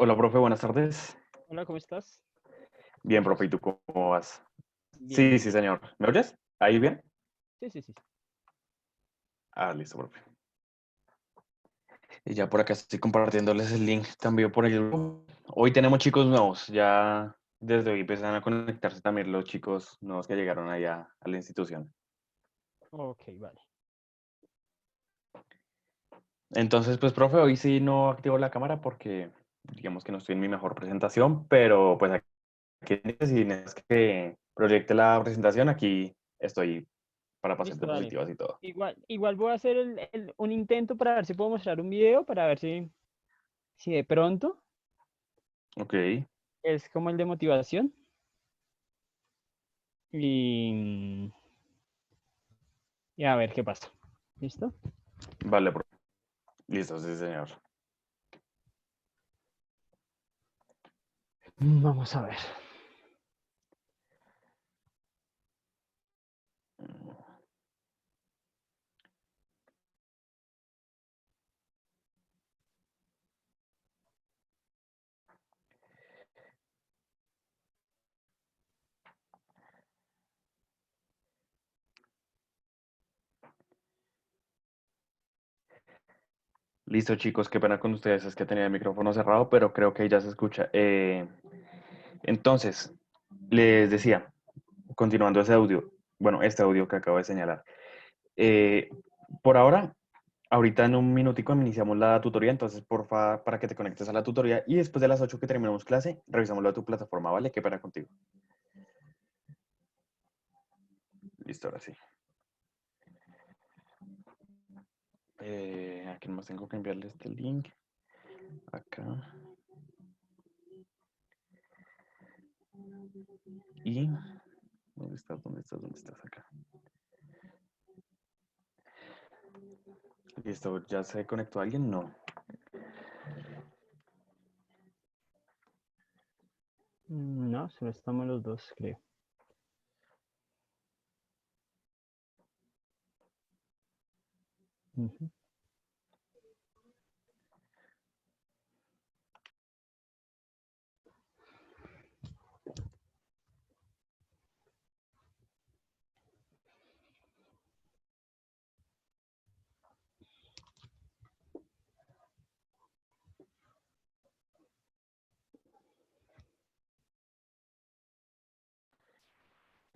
Hola, profe, buenas tardes. Hola, ¿cómo estás? ¿Me Bien, profe, ¿y escuchas? tú cómo vas? Bien, Sí, bien, sí, bien. señor. ¿Me oyes? ¿Ahí bien? Sí, sí, sí. Ah, listo, profe. Y ya por acá estoy compartiéndoles el link también por el grupo. Hoy tenemos chicos nuevos, ya desde hoy empiezan a conectarse también los chicos nuevos que llegaron allá a la institución. Ok, vale. Entonces, pues, profe, hoy sí no activo la cámara porque digamos que no estoy en mi mejor presentación, pero pues aquí si necesitas que proyecte la presentación, aquí estoy para pasar Listo, dale. diapositivas y todo. Igual voy a hacer un intento para ver si puedo mostrar un video, para ver si de pronto Ok, es como el de motivación. Y, y a ver qué pasa. ¿Listo? vale, profe. Listo, sí, señor. Vamos a ver. Listo, chicos, qué pena con ustedes, es que tenía el micrófono cerrado, pero creo que ya se escucha. Entonces, les decía, continuando ese audio, bueno, este audio que acabo de señalar. eh, por ahora, ahorita en un minutico iniciamos la tutoría, entonces porfa, para que te conectes a la tutoría y después de las 8 que terminemos clase, revisamos lo de tu plataforma, ¿vale? Qué pena contigo. Listo, ahora sí. ¿A quién más tengo que enviarle este link? Acá. Y, ¿dónde estás? ¿Dónde estás? ¿Dónde estás? Acá. Listo, ¿ya se conectó alguien? No. No, solo estamos los dos, creo. Ujú.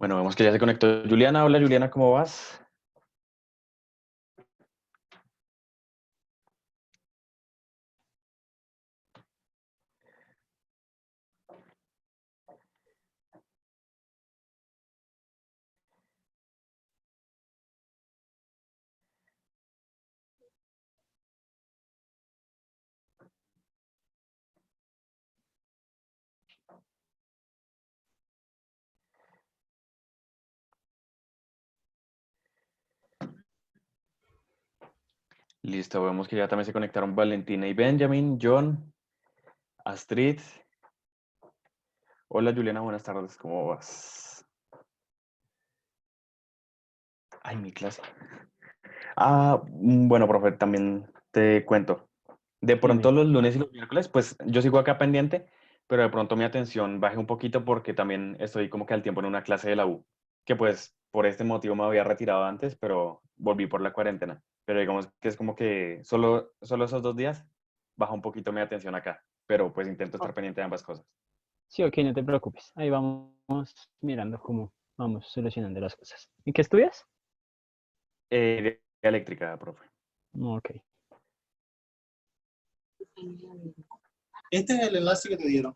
Bueno, vemos que ya se conectó Juliana. Hola Juliana, ¿cómo vas? Listo, vemos que ya también se conectaron Valentina y Benjamin, John, Astrid. Hola Juliana, buenas tardes, ¿cómo vas? Ay, mi clase. Bueno, profe, también te cuento. De pronto Dime. los lunes y los miércoles, pues yo sigo acá pendiente, pero de pronto mi atención baje un poquito porque también estoy como que al tiempo en una clase de la U, que pues por este motivo me había retirado antes, pero volví por la cuarentena. Pero digamos que es como que solo esos 2 días baja un poquito mi atención acá, pero pues intento Oh, estar pendiente de ambas cosas. sí, ok, no te preocupes. Ahí vamos mirando cómo vamos solucionando las cosas. ¿En qué estudias? De eléctrica, profe. Ok. Este es el enlace que te dieron.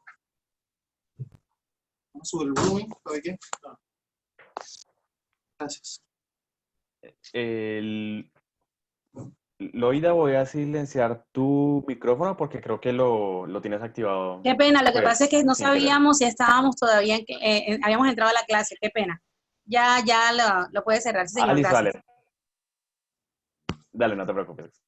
Vamos a subir el volumen, ¿sabe qué? Gracias. El, Loida, voy a silenciar tu micrófono porque creo que lo tienes activado, Qué pena, lo que pasa es pues, que no sin querer. sabíamos si estábamos todavía, habíamos entrado a la clase, qué pena. Ya lo puede cerrar, sí, Ah, señor, listo, gracias. dale. Dale, no te preocupes.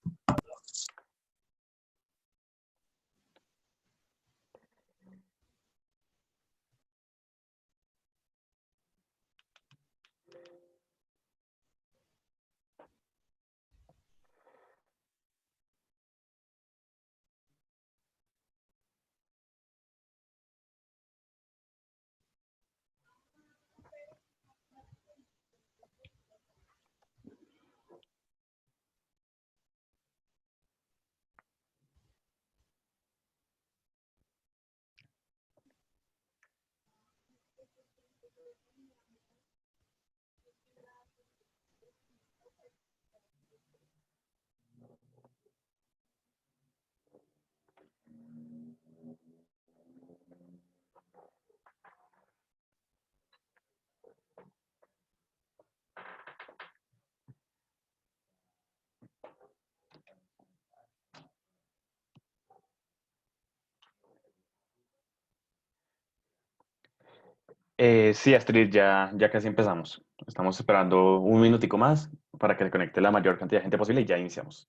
Sí, Astrid, ya casi empezamos. Estamos esperando un minutico más para que se conecte la mayor cantidad de gente posible y ya iniciamos.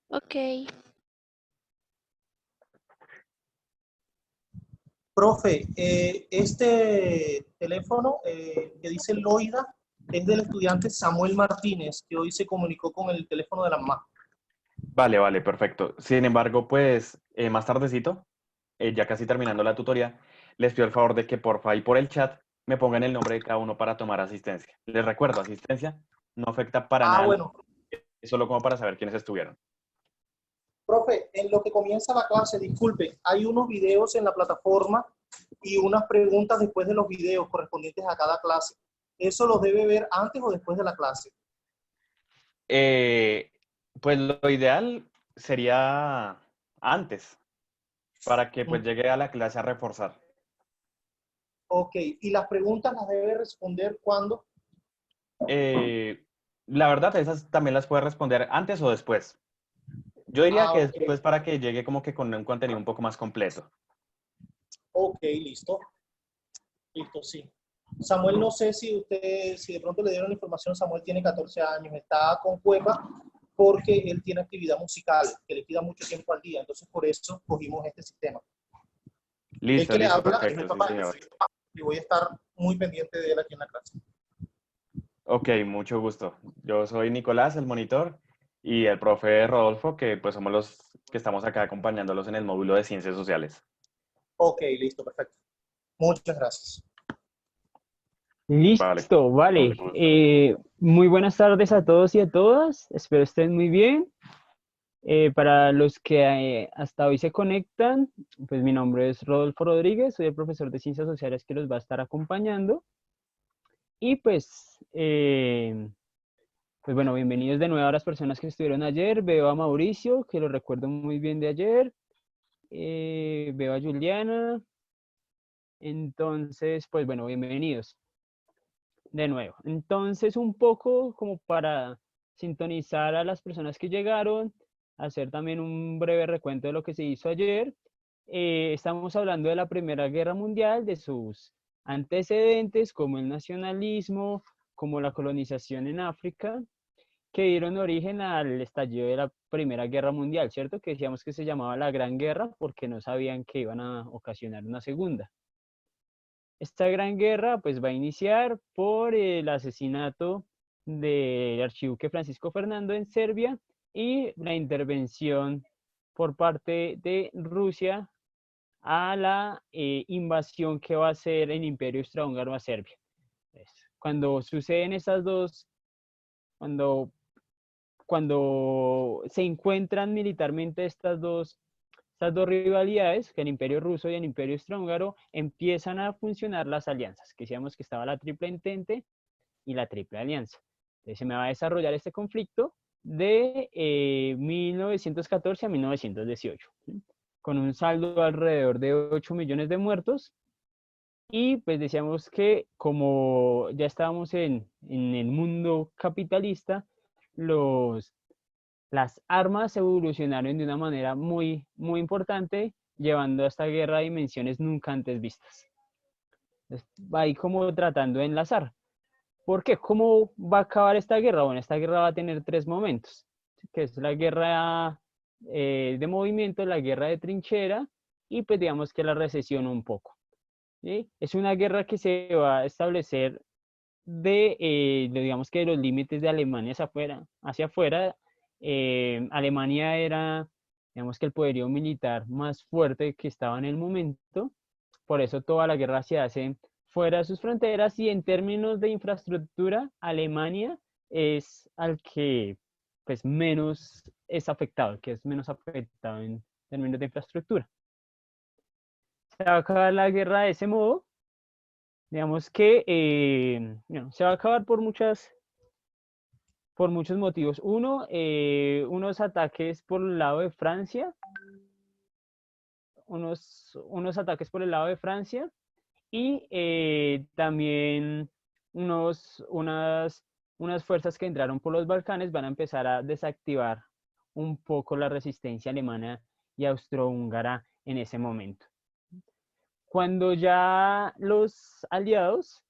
Ok. Profe, este teléfono que dice Loida es del estudiante Samuel Martínez, que hoy se comunicó con el teléfono de la mamá. Vale, vale, perfecto. Sin embargo, pues más tardecito, ya casi terminando la tutoría, les pido el favor de que porfa y por el chat me pongan el nombre de cada uno para tomar asistencia. Les recuerdo, asistencia no afecta para Ah, nada, bueno. es solo como para saber quiénes estuvieron. Profe, en lo que comienza la clase, disculpe, hay unos videos en la plataforma y unas preguntas después de los videos correspondientes a cada clase. ¿Eso los debe ver antes o después de la clase? Eh, pues lo ideal sería antes, para que pues llegue a la clase a reforzar. Ok, ¿y las preguntas las debe responder cuándo? Eh, la verdad, esas también las puedes responder antes o después. Yo diría Ah, que ok. después para que llegue como que con un contenido un poco más completo. Ok, listo. Listo, sí. Samuel, no sé si si de pronto le dieron la información, Samuel tiene 14 años, está con Cuepa porque él tiene actividad musical, que le queda mucho tiempo al día, entonces por eso cogimos este sistema. El Listo, que le listo, habla es mi perfecto, sí, papá señor. y voy a estar muy pendiente de él aquí en la clase. Ok, mucho gusto. Yo soy Nicolás, el monitor, y el profe Rodolfo, que pues somos los que estamos acá acompañándolos en el módulo de Ciencias Sociales. Ok, listo, perfecto. Muchas gracias. Vale. Listo, vale. Muy buenas tardes a todos y a todas. Espero estén muy bien. Para los que hasta hoy se conectan, pues mi nombre es Rodolfo Rodríguez, soy el profesor de Ciencias Sociales que los va a estar acompañando. Y pues bueno, bienvenidos de nuevo a las personas que estuvieron ayer. Veo a Mauricio, que lo recuerdo muy bien de ayer. Veo a Juliana. Entonces, pues bueno, bienvenidos de nuevo. Entonces, un poco como para sintonizar a las personas que llegaron, hacer también un breve recuento de lo que se hizo ayer. Estamos hablando de la Primera Guerra Mundial, de sus antecedentes, como el nacionalismo, como la colonización en África, que dieron origen al estallido de la Primera Guerra Mundial, ¿cierto? Que decíamos que se llamaba la Gran Guerra porque no sabían que iban a ocasionar una segunda. Esta gran guerra pues va a iniciar por el asesinato del archiduque Francisco Fernando en Serbia y la intervención por parte de Rusia a la invasión que va a hacer el Imperio Austrohúngaro a Serbia. Cuando suceden estas dos, cuando se encuentran militarmente estas dos rivalidades, que el Imperio Ruso y el Imperio Austrohúngaro, empiezan a funcionar las alianzas, que decíamos que estaba la Triple Entente y la Triple Alianza. Entonces se me va a desarrollar este conflicto de 1914 a 1918, ¿sí? Con un saldo alrededor de 8 millones de muertos. Y pues decíamos que como ya estábamos en el mundo capitalista, las armas evolucionaron de una manera muy importante, llevando a esta guerra a dimensiones nunca antes vistas. Entonces, va ahí como tratando de enlazar. ¿Por qué? ¿Cómo va a acabar esta guerra? Bueno, esta guerra va a tener tres momentos, que es la guerra de movimiento, la guerra de trinchera y pues digamos que la recesión un poco, ¿sí? Es una guerra que se va a establecer digamos que de los límites de Alemania hacia afuera. Alemania era, digamos que el poderío militar más fuerte que estaba en el momento, por eso toda la guerra se hace fuera de sus fronteras y en términos de infraestructura, Alemania es al que pues menos es afectado, que es menos afectado en términos de infraestructura. Se va a acabar la guerra de ese modo. Digamos que se va a acabar por muchos motivos. Uno, unos ataques por el lado de Francia, unos ataques por el lado de Francia y también unas fuerzas que entraron por los Balcanes van a empezar a desactivar un poco la resistencia alemana y austrohúngara en ese momento. Cuando ya los aliados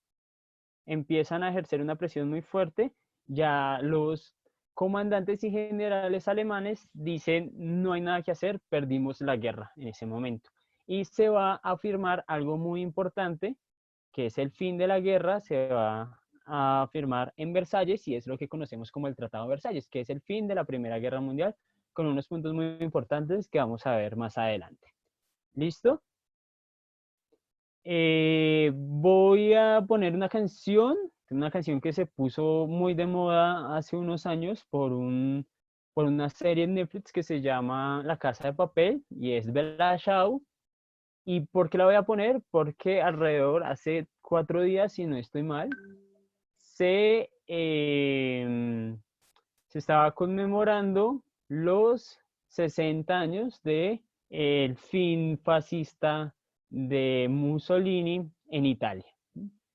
empiezan a ejercer una presión muy fuerte, ya los comandantes y generales alemanes dicen, no hay nada que hacer, perdimos la guerra en ese momento. Y se va a afirmar algo muy importante, que es el fin de la guerra, se va a firmar en Versalles y es lo que conocemos como el Tratado de Versalles, que es el fin de la Primera Guerra Mundial, con unos puntos muy importantes que vamos a ver más adelante. ¿Listo? Voy a poner una canción que se puso muy de moda hace unos años por una serie en Netflix que se llama La Casa de Papel y es Bella Ciao. ¿Y por qué la voy a poner? Porque alrededor, hace 4 días, si no estoy mal, se estaba conmemorando los 60 años de el fin fascista de Mussolini en Italia.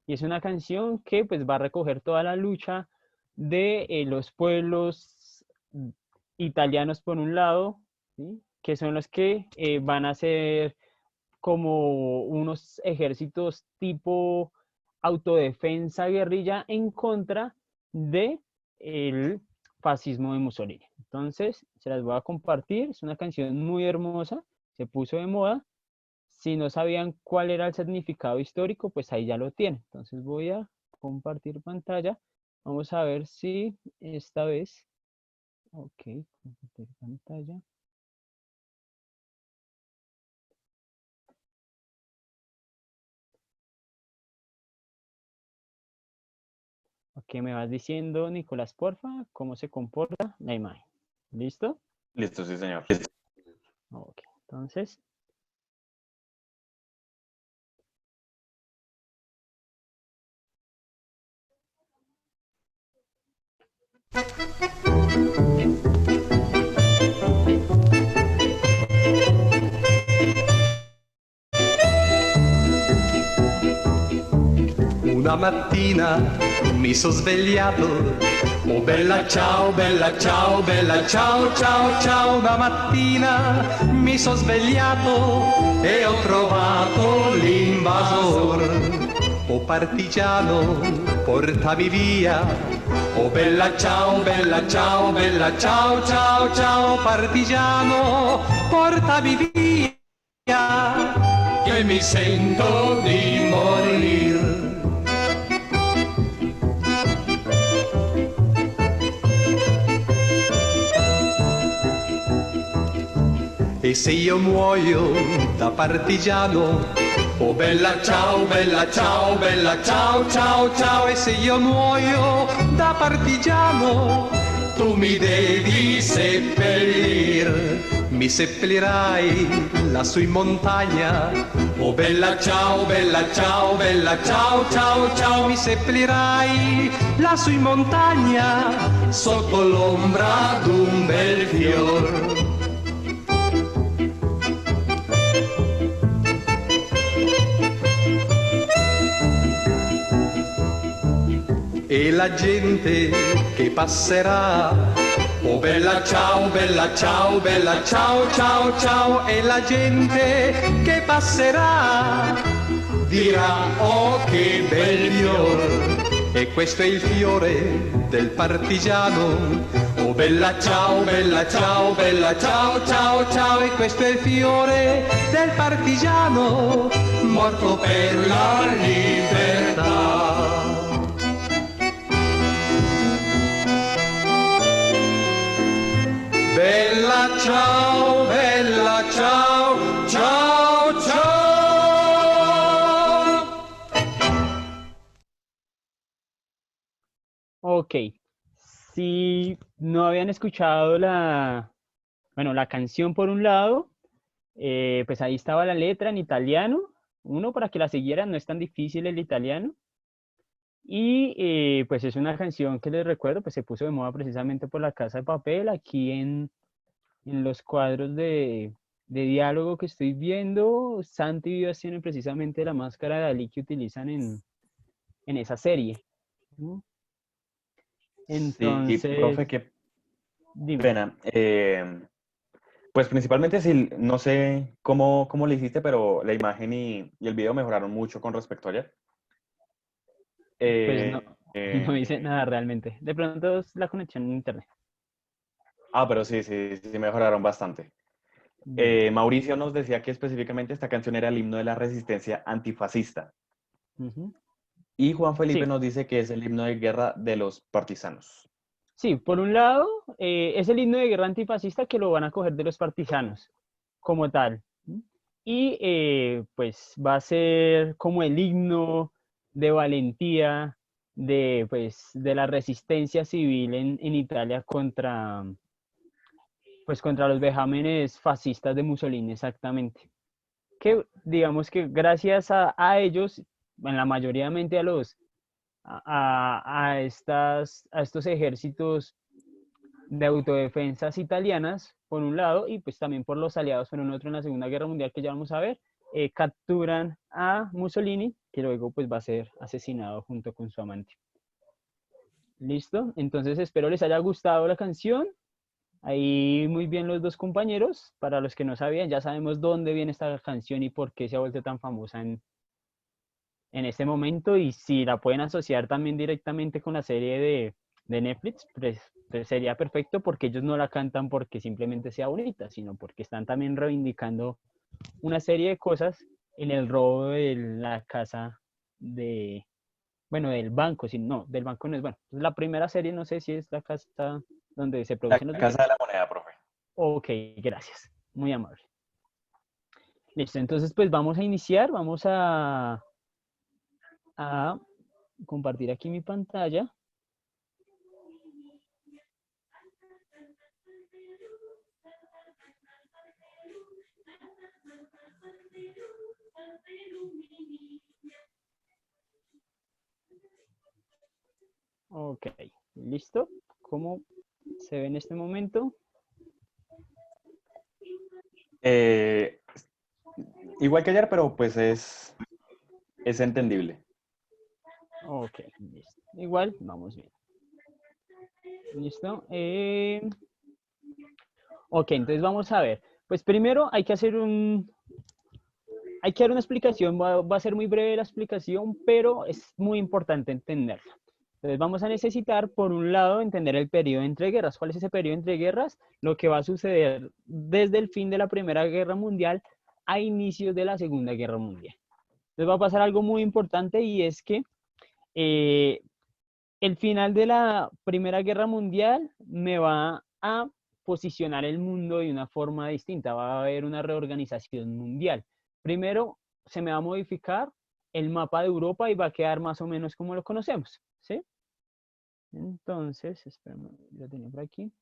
Y es una canción que pues va a recoger toda la lucha de los pueblos italianos por un lado, ¿sí? Que son los que van a ser como unos ejércitos tipo autodefensa guerrilla en contra de el fascismo de Mussolini. Entonces, se las voy a compartir. Es una canción muy hermosa, se puso de moda. Si no sabían cuál era el significado histórico, pues ahí ya lo tienen. Entonces voy a compartir pantalla. Vamos a ver si esta vez... Ok, compartir pantalla. Ok, me vas diciendo, Nicolás, porfa, cómo se comporta la imagen. ¿Listo? Listo, sí, señor. Ok, entonces... Una mattina mi sono svegliato, oh bella ciao, bella ciao, bella ciao, ciao, ciao. Una mattina mi sono svegliato e ho trovato l'invasor. Oh partigiano, portami via, oh bella ciao, bella ciao, bella ciao, ciao, ciao. Partigiano, portami via, che mi sento di morir. E se io muoio da partigiano, oh bella ciao, bella ciao, bella ciao, ciao, ciao. E se io muoio da partigiano, tu mi devi seppellir. Mi seppellirai lassù in montagna, oh bella ciao, bella ciao, bella ciao, ciao, ciao. Mi seppellirai lassù in montagna, sotto l'ombra d'un bel fior. E la gente che passerà, oh bella ciao, bella ciao, bella ciao, ciao, ciao. E la gente che passerà dirà, oh che bel fior. E questo è il fiore del partigiano, oh bella ciao, bella ciao, bella ciao, ciao, ciao. E questo è il fiore del partigiano, morto per la libertà. Bella ciao, ciao, ciao. Ok, si no habían escuchado la canción por un lado, pues ahí estaba la letra en italiano. Uno, para que la siguieran, no es tan difícil el italiano. Y pues es una canción que les recuerdo, pues se puso de moda precisamente por La Casa de Papel. Aquí en los cuadros de diálogo que estoy viendo, Santi y Vivas tienen precisamente la máscara de Dalí que utilizan en esa serie, ¿no? Entonces, sí, profe, qué dime. pena. Pues principalmente, sí, no sé cómo lo hiciste, pero la imagen y el video mejoraron mucho con respecto a ayer. Pues no, Eh, no eh, hice nada realmente. De pronto es la conexión en internet. pero sí mejoraron bastante. Listo. Mauricio nos decía que específicamente esta canción era el himno de la resistencia antifascista. Ujú. Y Juan Felipe Sí, nos dice que es el himno de guerra de los partisanos. sí, por un lado, es el himno de guerra antifascista que lo van a coger de los partisanos, como tal. ¿Sí? Y pues va a ser como el himno de valentía pues, de la resistencia civil en Italia contra los vejámenes fascistas de Mussolini, exactamente. Que digamos que gracias a ellos, en la mayoría mente a estos ejércitos de autodefensas italianas, por un lado, y pues también por los aliados, por un otro, en la Segunda Guerra Mundial, que ya vamos a ver, capturan a Mussolini, que luego pues va a ser asesinado junto con su amante. ¿Listo? Entonces espero les haya gustado la canción. Ahí muy bien los dos compañeros. Para los que no sabían, ya sabemos dónde viene esta canción y por qué se ha vuelto tan famosa en este momento. Y si la pueden asociar también directamente con la serie de Netflix, pues sería perfecto, porque ellos no la cantan porque simplemente sea bonita, sino porque están también reivindicando una serie de cosas en el robo de la casa bueno, del banco, no, del banco no es, bueno, la primera serie no sé si es la casa donde se La producen los Casa de videos. la Moneda, profe. Ok, gracias, muy amable. Listo, entonces pues vamos a iniciar, vamos a compartir aquí mi pantalla. Ok, listo. ¿Cómo se ve en este momento? Eh, Igual que ayer, pero pues es entendible. Ok, listo. Igual, vamos bien. Listo. Ok, entonces vamos a ver. Pues primero hay que dar una explicación. Va a ser muy breve la explicación, pero es muy importante entenderla. Entonces vamos a necesitar, por un lado, entender el periodo entre guerras. ¿Cuál es ese periodo entre guerras? Lo que va a suceder desde el fin de la Primera Guerra Mundial a inicios de la Segunda Guerra Mundial. Entonces va a pasar algo muy importante, y es que eh, el final de la Primera Guerra Mundial me va a posicionar el mundo de una forma distinta. Va a haber una reorganización mundial. Primero, se me va a modificar el mapa de Europa y va a quedar más o menos como lo conocemos, ¿sí? Entonces, espérame, lo tenía por aquí.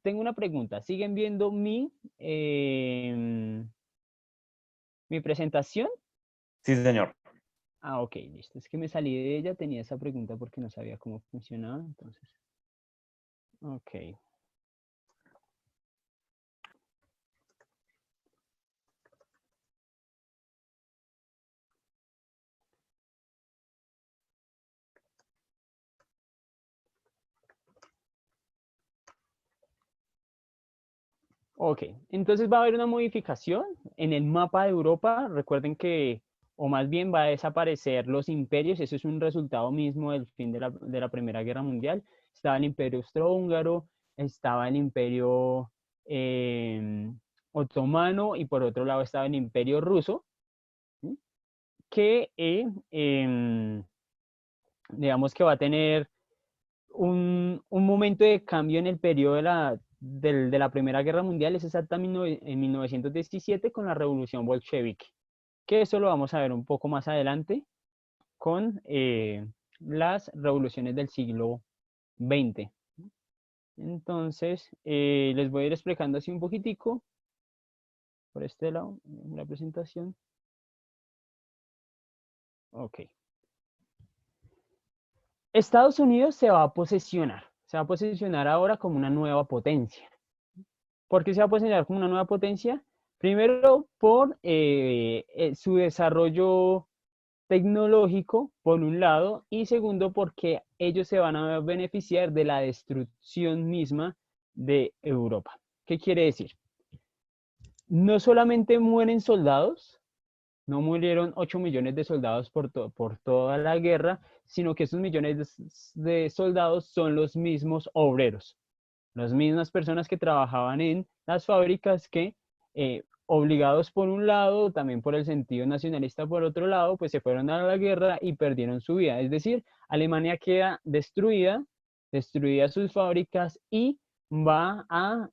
Tengo una pregunta. ¿Siguen viendo mi presentación? Sí, señor. Ah, ok, listo. Es que me salí de ella, tenía esa pregunta porque no sabía cómo funcionaba, entonces. Ok. Ok, entonces va a haber una modificación en el mapa de Europa. Recuerden que, o más bien, va a desaparecer los imperios. Eso es un resultado mismo del fin de la Primera Guerra Mundial. Estaba el Imperio Austrohúngaro, estaba el Imperio Otomano, y por otro lado estaba el Imperio Ruso, ¿sí? Que digamos que va a tener un momento de cambio en el periodo de la Primera Guerra Mundial. Es exactamente en 1917, con la Revolución Bolchevique, que eso lo vamos a ver un poco más adelante con las revoluciones del siglo XX. Entonces, les voy a ir explicando así un poquitico por este lado, la presentación. Ok. Estados Unidos se va a posicionar ahora como una nueva potencia. ¿Por qué se va a posicionar como una nueva potencia? Primero, por su desarrollo tecnológico, por un lado, y segundo, porque ellos se van a beneficiar de la destrucción misma de Europa. ¿Qué quiere decir? no solamente mueren soldados, no murieron 8 millones de soldados por toda la guerra, sino que esos millones de soldados son los mismos obreros, las mismas personas que trabajaban en las fábricas que, obligados por un lado, también por el sentido nacionalista por otro lado, pues se fueron a la guerra y perdieron su vida. Es decir, Alemania queda destruida sus fábricas y va a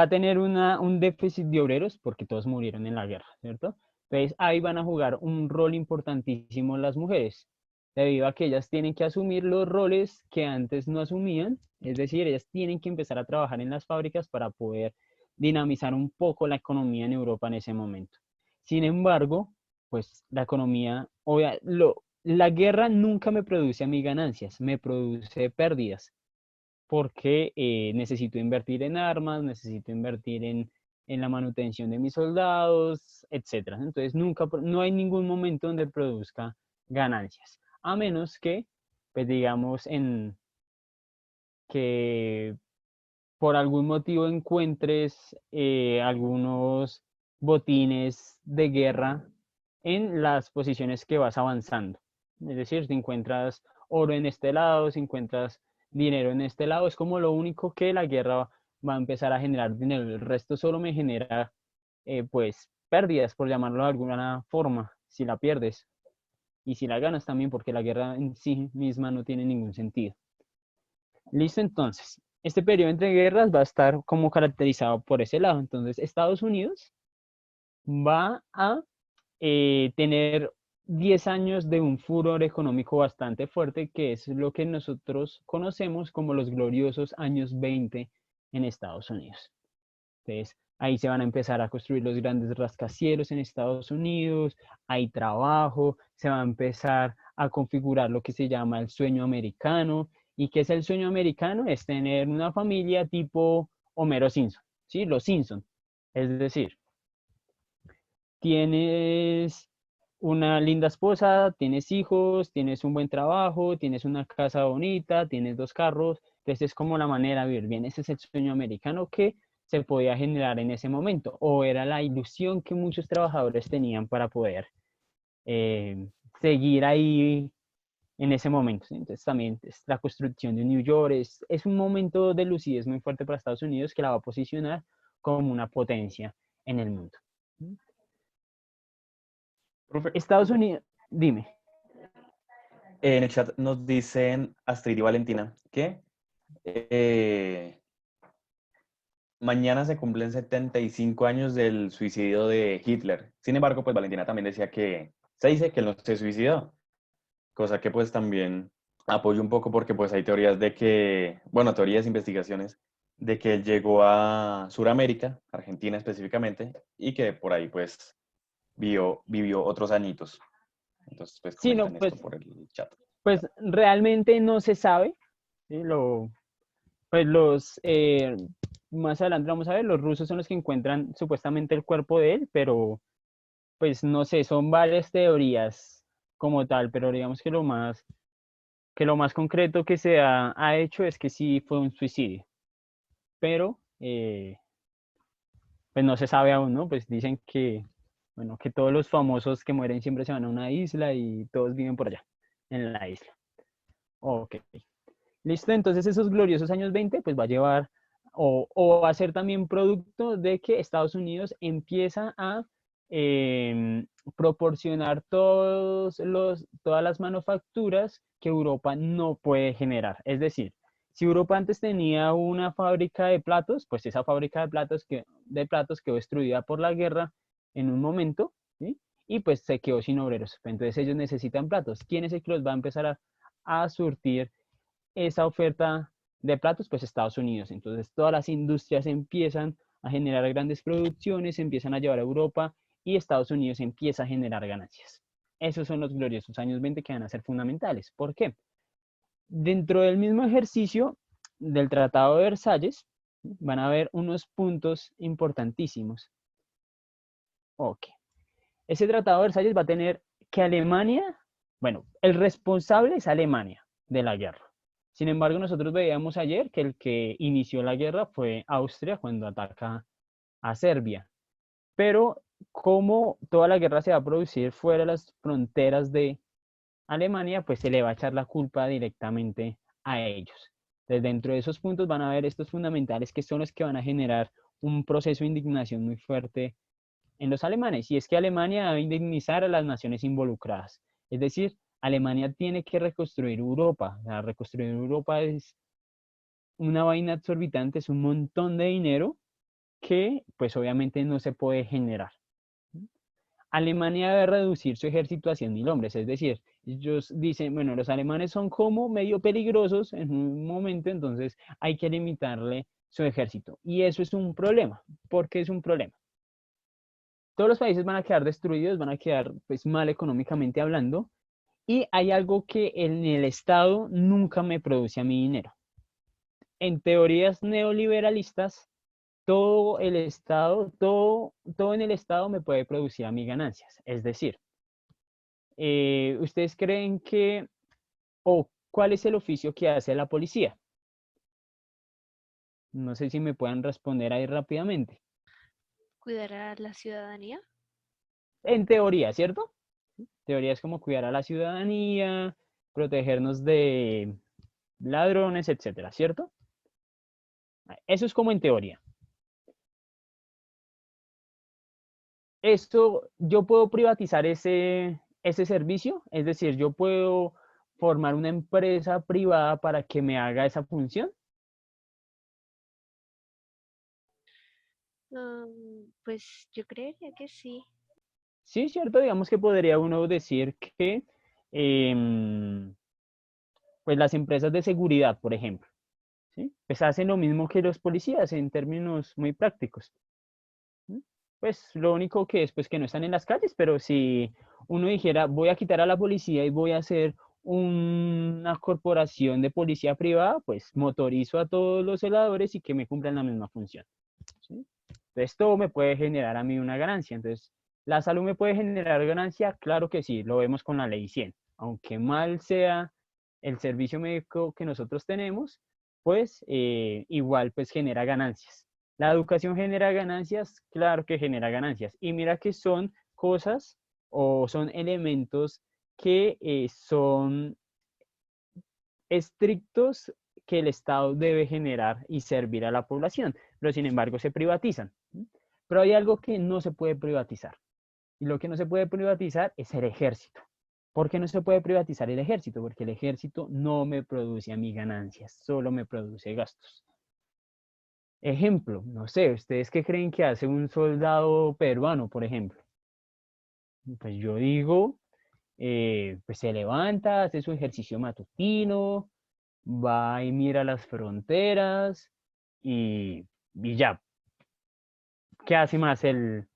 tener un déficit de obreros porque todos murieron en la guerra, ¿cierto? Entonces ahí van a jugar un rol importantísimo las mujeres, debido a que ellas tienen que asumir los roles que antes no asumían, es decir, ellas tienen que empezar a trabajar en las fábricas para poder dinamizar un poco la economía en Europa en ese momento. Sin embargo, pues la economía, la guerra nunca me produce a mí ganancias, me produce pérdidas porque necesito invertir en armas, necesito invertir en la manutención de mis soldados, etc. Entonces, no hay ningún momento donde produzca ganancias, a menos que, pues digamos, que por algún motivo encuentres algunos botines de guerra en las posiciones que vas avanzando. Es decir, si encuentras oro en este lado, si encuentras dinero en este lado, es como lo único que la guerra va a empezar a generar dinero. El resto solo me genera, pues, pérdidas, por llamarlo de alguna forma, si la pierdes. Y si la ganas también, porque la guerra en sí misma no tiene ningún sentido. Listo, entonces, este periodo entre guerras va a estar como caracterizado por ese lado. Entonces, Estados Unidos va a tener 10 años de un furor económico bastante fuerte, que es lo que nosotros conocemos como los gloriosos años 20 en Estados Unidos. Entonces, ahí se van a empezar a construir los grandes rascacielos en Estados Unidos, hay trabajo, se va a empezar a configurar lo que se llama el sueño americano. ¿Y qué es el sueño americano? Es tener una familia tipo Homero Simpson, ¿sí? Los Simpson. Es decir, tienes una linda esposa, tienes hijos, tienes un buen trabajo, tienes una casa bonita, tienes 2 carros. Entonces es como la manera de vivir bien. Ese es el sueño americano que se podía generar en ese momento, o era la ilusión que muchos trabajadores tenían para poder seguir ahí en ese momento. Entonces también es la construcción de New York, es un momento de lucidez muy fuerte para Estados Unidos que la va a posicionar como una potencia en el mundo. Profe, Estados Unidos, dime. en el chat nos dicen Astrid y Valentina que mañana se cumplen 75 años del suicidio de Hitler. Sin embargo, pues Valentina también decía que se dice que él no se suicidó, cosa que pues también apoyo un poco porque pues hay teorías de que, bueno, teorías, investigaciones, de que él llegó a Sudamérica, Argentina específicamente, y que por ahí pues vivió otros añitos. Entonces pues Sí, no, comentan esto por el chat. pues realmente no se sabe, ¿sí? Pues más adelante vamos a ver, los rusos son los que encuentran supuestamente el cuerpo de él, pero pues no sé, son varias teorías como tal, pero digamos que lo más concreto que se ha hecho es que sí fue un suicidio, pero pues no se sabe aún, ¿no? Pues dicen que, bueno, que todos los famosos que mueren siempre se van a una isla y todos viven por allá, en la isla. Ok. Listo, entonces esos gloriosos años 20 pues va a llevar o va a ser también producto de que Estados Unidos empieza a proporcionar todas las manufacturas que Europa no puede generar. Es decir, si Europa antes tenía una fábrica de platos, pues esa fábrica de platos quedó destruida por la guerra en un momento, ¿sí? Y pues se quedó sin obreros. Entonces ellos necesitan platos. ¿Quién es el que los va a empezar a surtir esa oferta de platos? Pues Estados Unidos. Entonces todas las industrias empiezan a generar grandes producciones, empiezan a llevar a Europa y Estados Unidos empieza a generar ganancias. Esos son los gloriosos años 20 que van a ser fundamentales. ¿Por qué? Dentro del mismo ejercicio del Tratado de Versalles van a haber unos puntos importantísimos. Ok. Ese Tratado de Versalles va a tener que Alemania, bueno, el responsable es Alemania de la guerra. Sin embargo, nosotros veíamos ayer que el que inició la guerra fue Austria cuando ataca a Serbia. Pero como toda la guerra se va a producir fuera de las fronteras de Alemania, pues se le va a echar la culpa directamente a ellos. Entonces, dentro de esos puntos van a haber estos fundamentales que son los que van a generar un proceso de indignación muy fuerte en los alemanes. Y es que Alemania va a indemnizar a las naciones involucradas. Es decir, Alemania tiene que reconstruir Europa. O sea, reconstruir Europa es una vaina exorbitante, es un montón de dinero que pues obviamente no se puede generar. Alemania debe reducir su ejército a 100.000 hombres, es decir, ellos dicen, bueno, los alemanes son como medio peligrosos en un momento, entonces hay que limitarle su ejército. Y eso es un problema. ¿Por qué es un problema? Todos los países van a quedar destruidos, van a quedar pues mal económicamente hablando, y hay algo que en el Estado nunca me produce a mí dinero. En teorías neoliberalistas, todo el Estado, todo en el Estado me puede producir a mí ganancias. Es decir, ¿ustedes creen que, o cuál es el oficio que hace la policía? No sé si me puedan responder ahí rápidamente. Cuidar a la ciudadanía. En teoría, ¿cierto? Teoría es como cuidar a la ciudadanía, protegernos de ladrones, etcétera, ¿cierto? Eso es como en teoría. Esto, yo puedo privatizar ese servicio, es decir, yo puedo formar una empresa privada para que me haga esa función. Pues yo creería que sí. Sí, cierto, digamos que podría uno decir que em, pues las empresas de seguridad, por ejemplo, ¿sí? Pues hacen lo mismo que los policías en términos muy prácticos. ¿Sí? Pues lo único que es pues que no están en las calles, pero si uno dijera voy a quitar a la policía y voy a hacer una corporación de policía privada, pues motorizo a todos los celadores y que me cumplan la misma función. ¿Sí? Entonces todo me puede generar a mí una ganancia. Entonces, ¿la salud me puede generar ganancia? Claro que sí, lo vemos con la ley 100. Aunque mal sea el servicio médico que nosotros tenemos, pues igual pues genera ganancias. ¿La educación genera ganancias? Claro que genera ganancias. Y mira que son cosas o son elementos que son estrictos que el Estado debe generar y servir a la población, pero sin embargo se privatizan. Pero hay algo que no se puede privatizar. Y lo que no se puede privatizar es el ejército. ¿Por qué no se puede privatizar el ejército? Porque el ejército no me produce a mí ganancias, solo me produce gastos. Ejemplo, no sé, ¿ustedes qué creen que hace un soldado peruano, por ejemplo? Pues yo digo, pues se levanta, hace su ejercicio matutino, va y mira las fronteras y ya. ¿Qué hace más el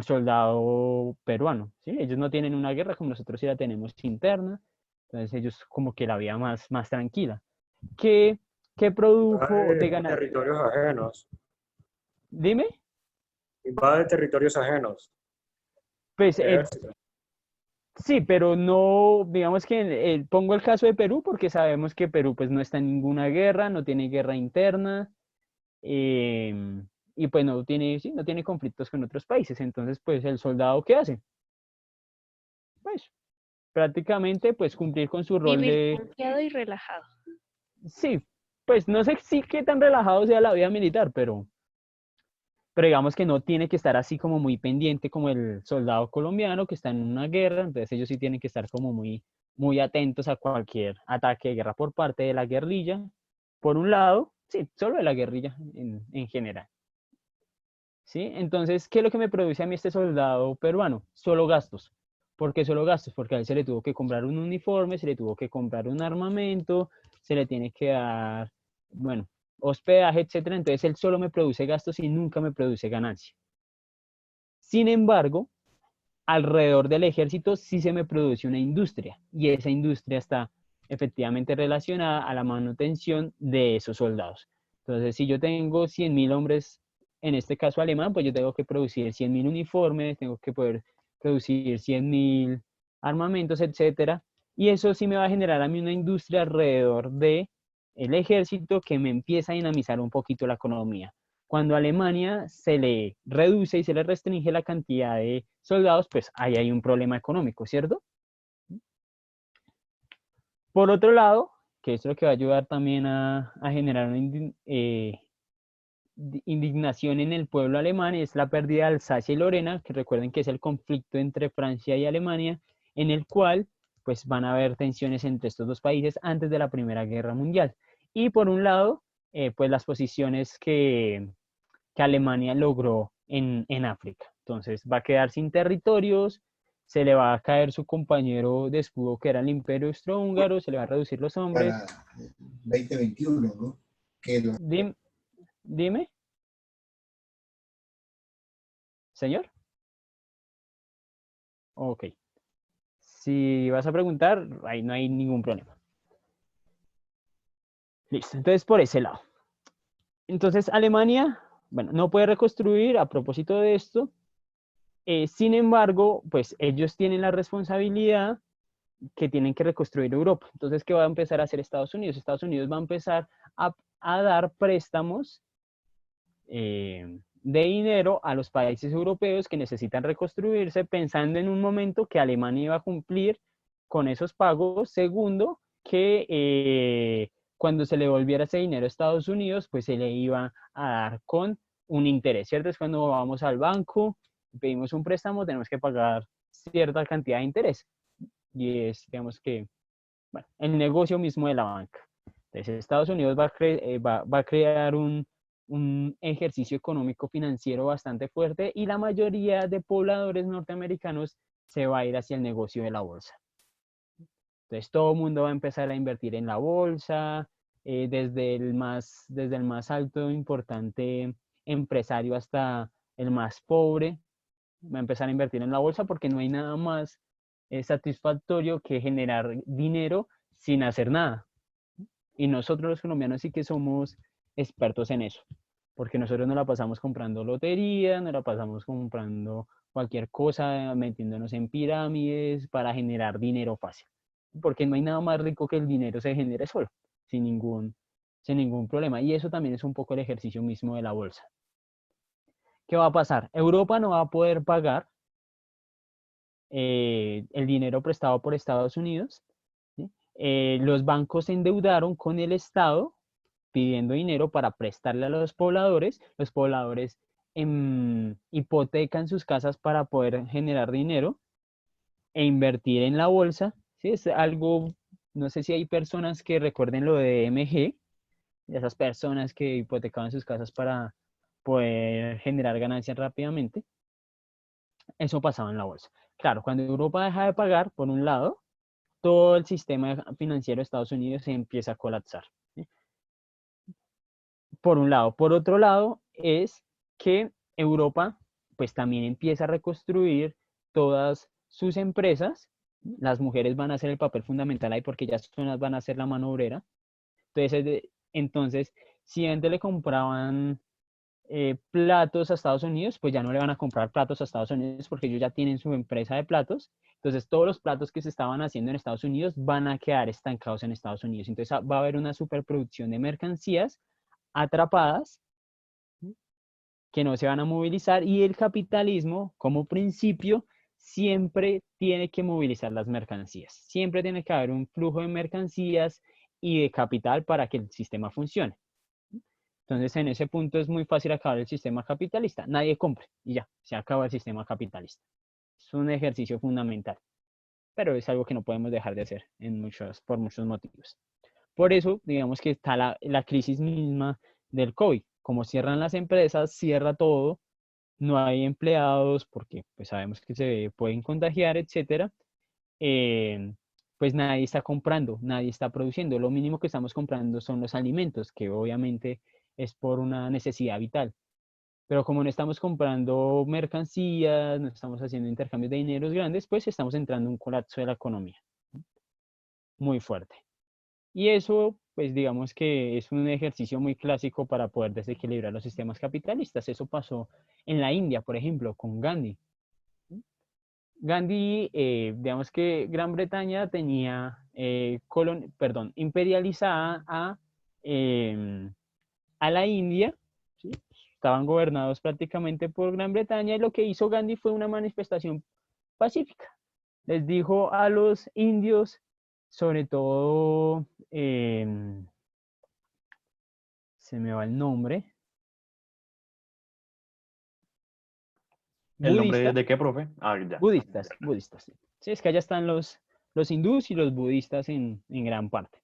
soldado peruano? ¿Sí? Ellos no tienen una guerra como nosotros sí la tenemos interna, entonces ellos como que la vida más tranquila. ¿Qué, qué produjo de ganar? Territorios ajenos. Dime. Invade territorios ajenos. Pues Ejército. sí, pero no, digamos que pongo el caso de Perú porque sabemos que Perú pues no está en ninguna guerra, no tiene guerra interna, y pues no tiene, sí, no tiene conflictos con otros países. Entonces, pues el soldado, ¿qué hace? Pues prácticamente pues cumplir con su rol Vivir de, confiado y relajado. sí, pues no sé si qué tan relajado sea la vida militar, pero digamos que no tiene que estar así como muy pendiente como el soldado colombiano que está en una guerra, entonces ellos sí tienen que estar como muy atentos a cualquier ataque de guerra por parte de la guerrilla. Por un lado, sí, solo de la guerrilla en general. ¿Sí? Entonces, ¿qué es lo que me produce a mí este soldado peruano? Solo gastos. ¿Por qué solo gastos? Porque a él se le tuvo que comprar un uniforme, se le tuvo que comprar un armamento, se le tiene que dar, bueno, hospedaje, etcétera. Entonces, él solo me produce gastos y nunca me produce ganancia. Sin embargo, alrededor del ejército sí se me produce una industria y esa industria está efectivamente relacionada a la manutención de esos soldados. Entonces, si yo tengo 100.000 hombres, en este caso alemán, pues yo tengo que producir 100.000 uniformes, tengo que poder producir 100.000 armamentos, etcétera, Y eso sí me va a generar a mí una industria alrededor de el ejército que me empieza a dinamizar un poquito la economía. Cuando a Alemania se le reduce y se le restringe la cantidad de soldados, pues ahí hay un problema económico, ¿cierto? Por otro lado, que es lo que va a ayudar también a generar una indignación en el pueblo alemán, es la pérdida de Alsacia y Lorena, que recuerden que es el conflicto entre Francia y Alemania, en el cual pues van a haber tensiones entre estos dos países antes de la Primera Guerra Mundial. Y por un lado, pues las posiciones que Alemania logró en África. Entonces va a quedar sin territorios, se le va a caer su compañero de escudo que era el Imperio Austrohúngaro, se le va a reducir los hombres. Para 2021, ¿no? Dime. Señor. Ok. Si vas a preguntar, ahí no hay ningún problema. Listo, entonces por ese lado. Entonces Alemania, bueno, no puede reconstruir a propósito de esto. Sin embargo, pues ellos tienen la responsabilidad que tienen que reconstruir Europa. Entonces, ¿qué va a empezar a hacer Estados Unidos? Estados Unidos va a empezar a dar préstamos de dinero a los países europeos que necesitan reconstruirse, pensando en un momento que Alemania iba a cumplir con esos pagos. Segundo, que cuando se le volviera ese dinero a Estados Unidos, pues se le iba a dar con un interés, ¿cierto? Es cuando vamos al banco, pedimos un préstamo, tenemos que pagar cierta cantidad de interés. Y es, digamos que, bueno, el negocio mismo de la banca. Entonces, Estados Unidos va a crear un ejercicio económico financiero bastante fuerte y la mayoría de pobladores norteamericanos se va a ir hacia el negocio de la bolsa. Entonces, todo el mundo va a empezar a invertir en la bolsa, desde el más alto, importante empresario hasta el más pobre, va a empezar a invertir en la bolsa porque no hay nada más satisfactorio que generar dinero sin hacer nada. Y nosotros los colombianos sí que somos expertos en eso, porque nosotros no la pasamos comprando lotería, no la pasamos comprando cualquier cosa, metiéndonos en pirámides para generar dinero fácil, porque no hay nada más rico que el dinero se genere solo, sin ningún problema. Y eso también es un poco el ejercicio mismo de la bolsa. ¿Qué va a pasar? Europa no va a poder pagar el dinero prestado por Estados Unidos. ¿Sí? Los bancos se endeudaron con el Estado pidiendo dinero para prestarle a los pobladores hipotecan sus casas para poder generar dinero e invertir en la bolsa. ¿Sí? Es algo, no sé si hay personas que recuerden lo de MG, esas personas que hipotecaban sus casas para poder generar ganancias rápidamente. Eso pasaba en la bolsa. Claro, cuando Europa deja de pagar, por un lado, todo el sistema financiero de Estados Unidos se empieza a colapsar. ¿Sí? Por un lado. Por otro lado, es que Europa pues también empieza a reconstruir todas sus empresas. Las mujeres van a hacer el papel fundamental ahí porque ellas van a hacer la mano obrera. Entonces, si antes le compraban platos a Estados Unidos, pues ya no le van a comprar platos a Estados Unidos porque ellos ya tienen su empresa de platos. Entonces, todos los platos que se estaban haciendo en Estados Unidos van a quedar estancados en Estados Unidos. Entonces, va a haber una superproducción de mercancías atrapadas que no se van a movilizar y el capitalismo, como principio, siempre tiene que movilizar las mercancías. Siempre tiene que haber un flujo de mercancías y de capital para que el sistema funcione. Entonces, en ese punto es muy fácil acabar el sistema capitalista. Nadie compra y ya, se acaba el sistema capitalista. Es un ejercicio fundamental, pero es algo que no podemos dejar de hacer por muchos motivos. Por eso, digamos que está la crisis misma del COVID. Como cierran las empresas, cierra todo, no hay empleados porque pues sabemos que se pueden contagiar, etcétera. Pues nadie está comprando, nadie está produciendo. Lo mínimo que estamos comprando son los alimentos, que obviamente es por una necesidad vital. Pero como no estamos comprando mercancías, no estamos haciendo intercambios de dineros grandes, pues estamos entrando en un colapso de la economía muy fuerte. Y eso, pues digamos que es un ejercicio muy clásico para poder desequilibrar los sistemas capitalistas. Eso pasó en la India, por ejemplo, con Gandhi. Gandhi, digamos que Gran Bretaña tenía imperializada a la India, ¿sí? Estaban gobernados prácticamente por Gran Bretaña y lo que hizo Gandhi fue una manifestación pacífica. Les dijo a los indios, sobre todo, se me va el nombre, ¿El nombre budistas, de qué, profe? Ah, ya. budistas. Sí. Sí, es que allá están los hindús y los budistas en gran parte.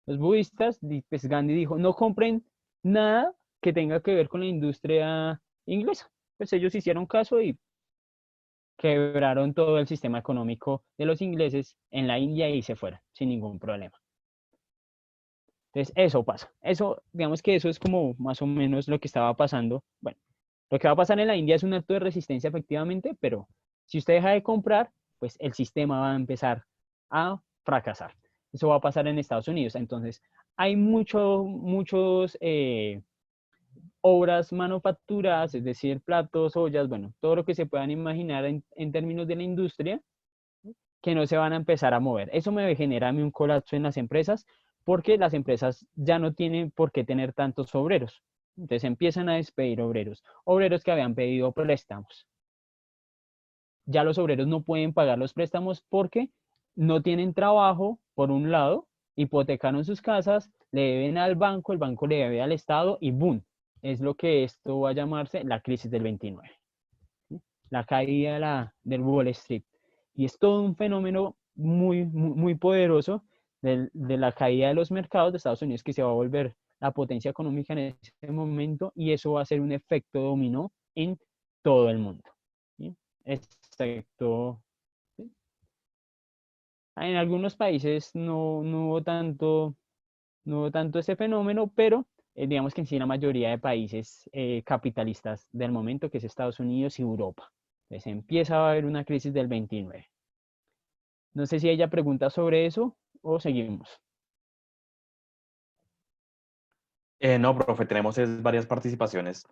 Los budistas, pues Gandhi dijo, no compren nada que tenga que ver con la industria inglesa. Pues ellos hicieron caso y quebraron todo el sistema económico de los ingleses en la India y se fueron sin ningún problema. Entonces, eso pasa. Eso, digamos que eso es como más o menos lo que estaba pasando. Bueno, lo que va a pasar en la India es un acto de resistencia efectivamente, pero si usted deja de comprar, pues el sistema va a empezar a fracasar. Eso va a pasar en Estados Unidos. Entonces, hay muchos obras manufacturadas, es decir, platos, ollas, bueno, todo lo que se puedan imaginar en términos de la industria, que no se van a empezar a mover. Eso me genera a mí un colapso en las empresas porque las empresas ya no tienen por qué tener tantos obreros. Entonces empiezan a despedir obreros, obreros que habían pedido préstamos. Ya los obreros no pueden pagar los préstamos porque no tienen trabajo, por un lado, hipotecaron sus casas, le deben al banco, el banco le debe al Estado y ¡boom! Es lo que esto va a llamarse la crisis del 29, ¿sí? La caída del Wall Street. Y es todo un fenómeno muy poderoso de la caída de los mercados de Estados Unidos que se va a volver la potencia económica en ese momento y eso va a ser un efecto dominó en todo el mundo, ¿sí? Excepto, ¿sí? En algunos países no hubo tanto ese fenómeno, pero digamos que en sí la mayoría de países capitalistas del momento, que es Estados Unidos y Europa. Entonces empieza a haber una crisis del 29. No sé si ella pregunta sobre eso o seguimos. No, profe, tenemos varias participaciones.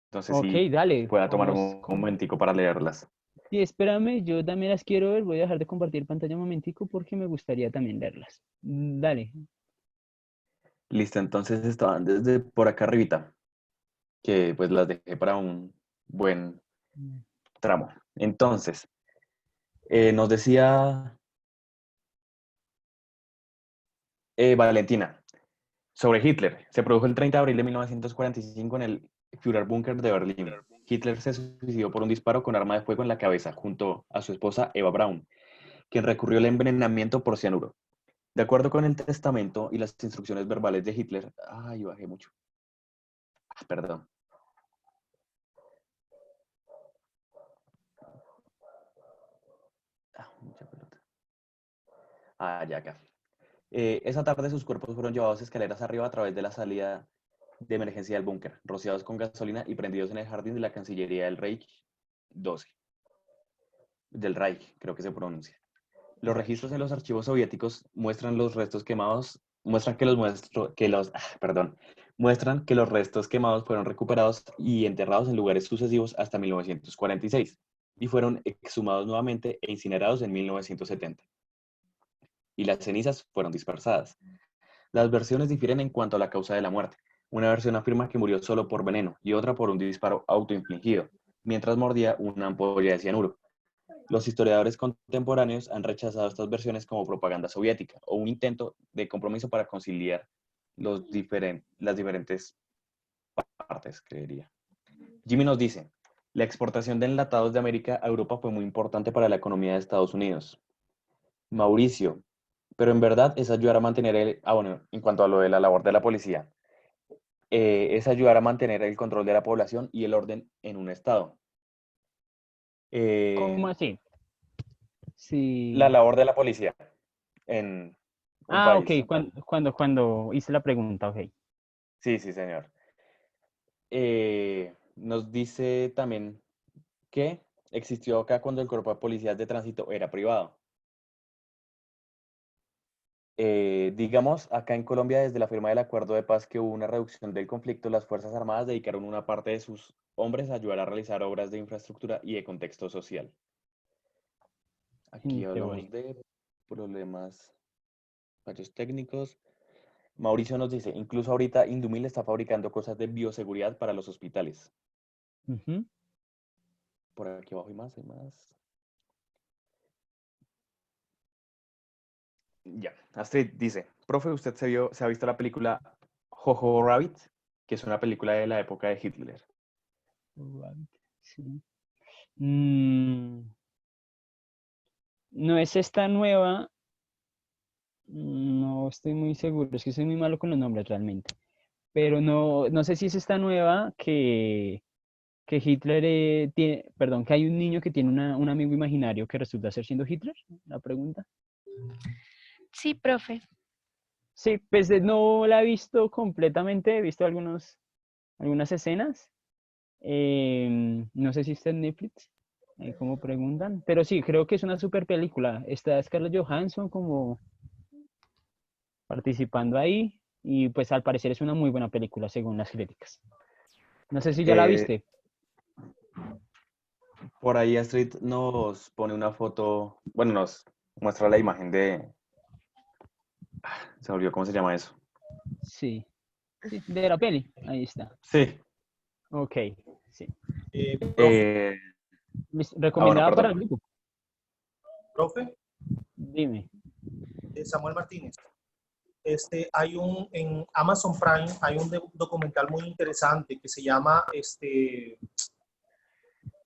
Entonces, Ok, sí, dale, pueda tomar vamos. un momentico para leerlas. Sí, espérame, yo también las quiero ver. Voy a dejar de compartir pantalla un momentico porque me gustaría también leerlas. Dale. Listo, entonces estaban desde por acá arribita, que pues las dejé para un buen tramo. Entonces, nos decía Valentina sobre Hitler. Se produjo el 30 de abril de 1945 en el Führerbunker de Berlín. Hitler se suicidó por un disparo con arma de fuego en la cabeza junto a su esposa Eva Braun, quien recurrió al envenenamiento por cianuro. De acuerdo con el testamento y las instrucciones verbales de Hitler, ay, bajé mucho. Perdón. Mucha pelota. Ya acá. Esa tarde sus cuerpos fueron llevados escaleras arriba a través de la salida de emergencia del búnker, rociados con gasolina y prendidos en el jardín de la Cancillería del Reich 12. Del Reich, creo que se pronuncia. Los registros en los archivos soviéticos muestran los restos quemados, muestran que muestran que los restos quemados fueron recuperados y enterrados en lugares sucesivos hasta 1946 y fueron exhumados nuevamente e incinerados en 1970. Y las cenizas fueron dispersadas. Las versiones difieren en cuanto a la causa de la muerte. Una versión afirma que murió solo por veneno y otra por un disparo autoinfligido, mientras mordía una ampolla de cianuro. Los historiadores contemporáneos han rechazado estas versiones como propaganda soviética o un intento de compromiso para conciliar las diferentes partes, creería. Jimmy nos dice, la exportación de enlatados de América a Europa fue muy importante para la economía de Estados Unidos. Mauricio, pero en verdad es ayudar a mantener bueno, en cuanto a lo de la labor de la policía, es ayudar a mantener el control de la población y el orden en un estado. ¿Cómo así? La Sí. labor de la policía en un Ah, ok, país. cuando hice la pregunta, ok. Sí, sí, señor. Nos dice también que existió acá cuando el cuerpo de policías de tránsito era privado. Digamos, acá en Colombia, desde la firma del acuerdo de paz que hubo una reducción del conflicto, las Fuerzas Armadas dedicaron una parte de sus hombres a ayudar a realizar obras de infraestructura y de contexto social. Aquí en hablamos teoría. de problemas, fallos técnicos. Mauricio nos dice, incluso ahorita Indumil está fabricando cosas de bioseguridad para los hospitales. Ujú. Por aquí abajo hay más, hay más. Ya, Astrid dice, profe, ¿usted se ha visto la película Jojo Rabbit? Que es una película de la época de Hitler. Right, sí. Mm, no es esta nueva, no estoy muy seguro, es que soy muy malo con los nombres realmente. Pero no sé si es esta nueva que Hitler tiene, perdón, que hay un niño que tiene un amigo imaginario que resulta ser siendo Hitler, la pregunta. Sí, profe. Sí, pues no la he visto completamente, he visto algunas escenas. No sé si está en Netflix, como preguntan, pero sí, creo que es una super película. Está Scarlett Johansson como participando ahí y pues al parecer es una muy buena película según las críticas. No sé si ya la Eh, viste. por ahí Astrid nos pone una foto, bueno, nos muestra la imagen se me olvidó cómo se llama eso. Sí, sí, de la peli, ahí está. Sí. Ok, sí. Profe, Recomendada para Perdón. el grupo. profe, Dime. Samuel Martínez. En Amazon Prime hay un documental muy interesante que se llama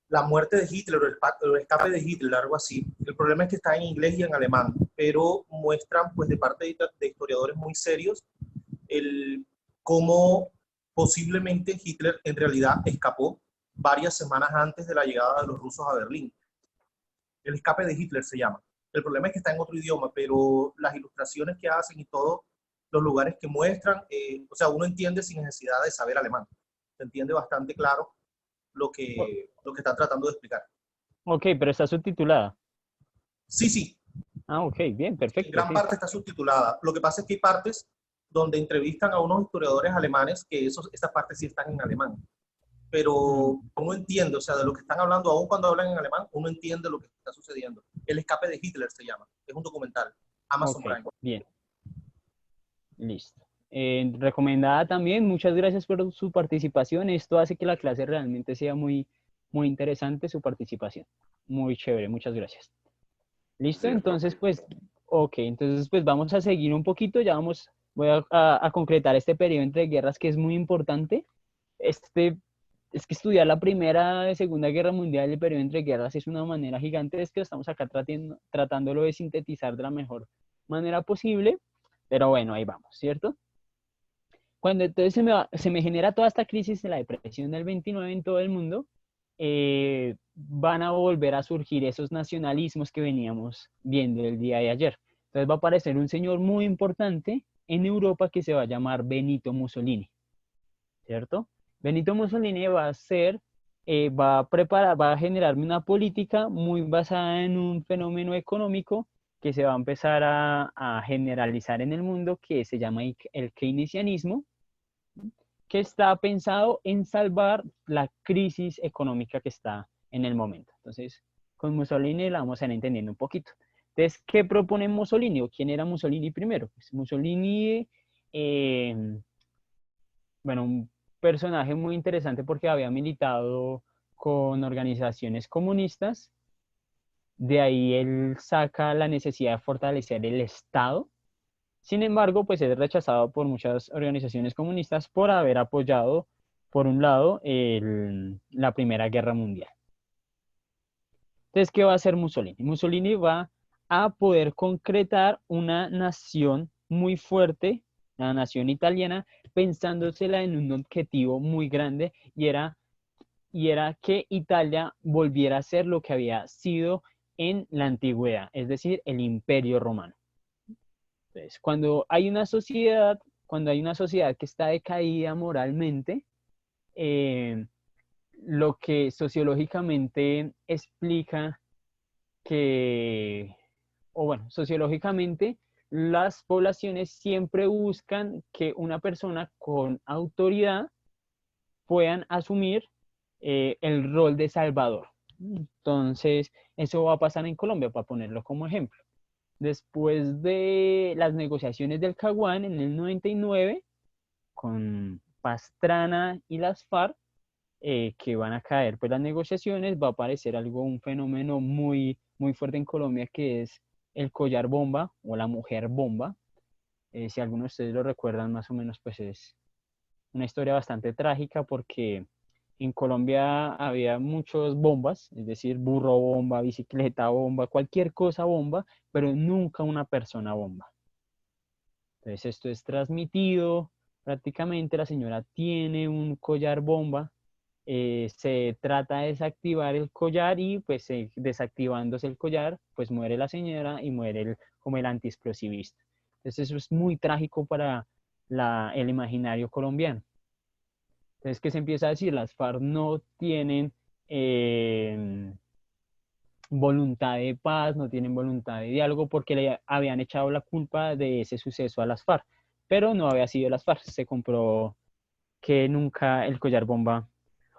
La muerte de Hitler o el escape de Hitler, algo así. El problema es que está en inglés y en alemán, pero muestran pues de parte de historiadores muy serios cómo posiblemente Hitler en realidad escapó varias semanas antes de la llegada de los rusos a Berlín. El escape de Hitler se llama. El problema es que está en otro idioma, pero las ilustraciones que hacen y todos los lugares que muestran, o sea, uno entiende sin necesidad de saber alemán. Se entiende bastante claro lo que están tratando de explicar. Ok, pero está subtitulada. Sí, sí, Ah, ok, bien, en perfecto, gran sí. parte está subtitulada. Lo que pasa es que hay partes donde entrevistan a unos historiadores alemanes que esas partes sí están en alemán. Pero uno entiende, o sea, de lo que están hablando, aún cuando hablan en alemán, uno entiende lo que está sucediendo. El escape de Hitler se llama. Es un documental. Amazon Ok, Prime. bien, listo. Recomendada también, muchas gracias por su participación. Esto hace que la clase realmente sea muy interesante, su participación. Muy chévere, muchas gracias. ¿Listo? Sí, Entonces, profe. pues, ok, entonces pues vamos a seguir un poquito, voy a concretar este periodo entre guerras que es muy importante. Es que estudiar la Primera y Segunda Guerra Mundial y el periodo entre guerras es una manera gigante, es que estamos acá tratándolo de sintetizar de la mejor manera posible, pero bueno, ahí vamos, ¿cierto? Cuando entonces se me genera toda esta crisis de la depresión del 29 en todo el mundo, van a volver a surgir esos nacionalismos que veníamos viendo el día de ayer. Entonces va a aparecer un señor muy importante en Europa que se va a llamar Benito Mussolini, ¿cierto? Benito Mussolini va a generarme una política muy basada en un fenómeno económico que se va a empezar a generalizar en el mundo, que se llama el keynesianismo, que está pensado en salvar la crisis económica que está en el momento. Entonces, con Mussolini la vamos a ir entendiendo un poquito. Entonces, ¿qué propone Mussolini o quién era Mussolini primero? Pues Mussolini, bueno, un personaje muy interesante porque había militado con organizaciones comunistas. De ahí él saca la necesidad de fortalecer el Estado. Sin embargo, pues es rechazado por muchas organizaciones comunistas por haber apoyado, por un lado, la Primera Guerra Mundial. Entonces, ¿qué va a hacer Mussolini? Mussolini va a poder concretar una nación muy fuerte, la nación italiana, pensándosela en un objetivo muy grande y era que Italia volviera a ser lo que había sido en la antigüedad, es decir, el Imperio Romano. Entonces, cuando hay una sociedad que está decaída moralmente, eh, lo que sociológicamente explica que, o bueno, sociológicamente, las poblaciones siempre buscan que una persona con autoridad puedan asumir el rol de salvador. Entonces, eso va a pasar en Colombia, para ponerlo como ejemplo. Después de las negociaciones del Caguán en el 99, con Pastrana y las FARC, que van a caer pues las negociaciones, va a aparecer un fenómeno muy, muy fuerte en Colombia, que es el collar bomba o la mujer bomba. Si algunos de ustedes lo recuerdan más o menos, pues es una historia bastante trágica, porque en Colombia había muchas bombas, es decir, burro bomba, bicicleta bomba, cualquier cosa bomba, pero nunca una persona bomba. Entonces esto es transmitido, prácticamente la señora tiene un collar bomba, se trata de desactivar el collar y pues desactivándose el collar, pues muere la señora y muere como el antiexplosivista. Entonces eso es muy trágico para el imaginario colombiano. Entonces, ¿qué se empieza a decir? Las FARC no tienen voluntad de paz, no tienen voluntad de diálogo, porque le habían echado la culpa de ese suceso a las FARC, pero no había sido las FARC. Se comprobó que nunca el collar bomba,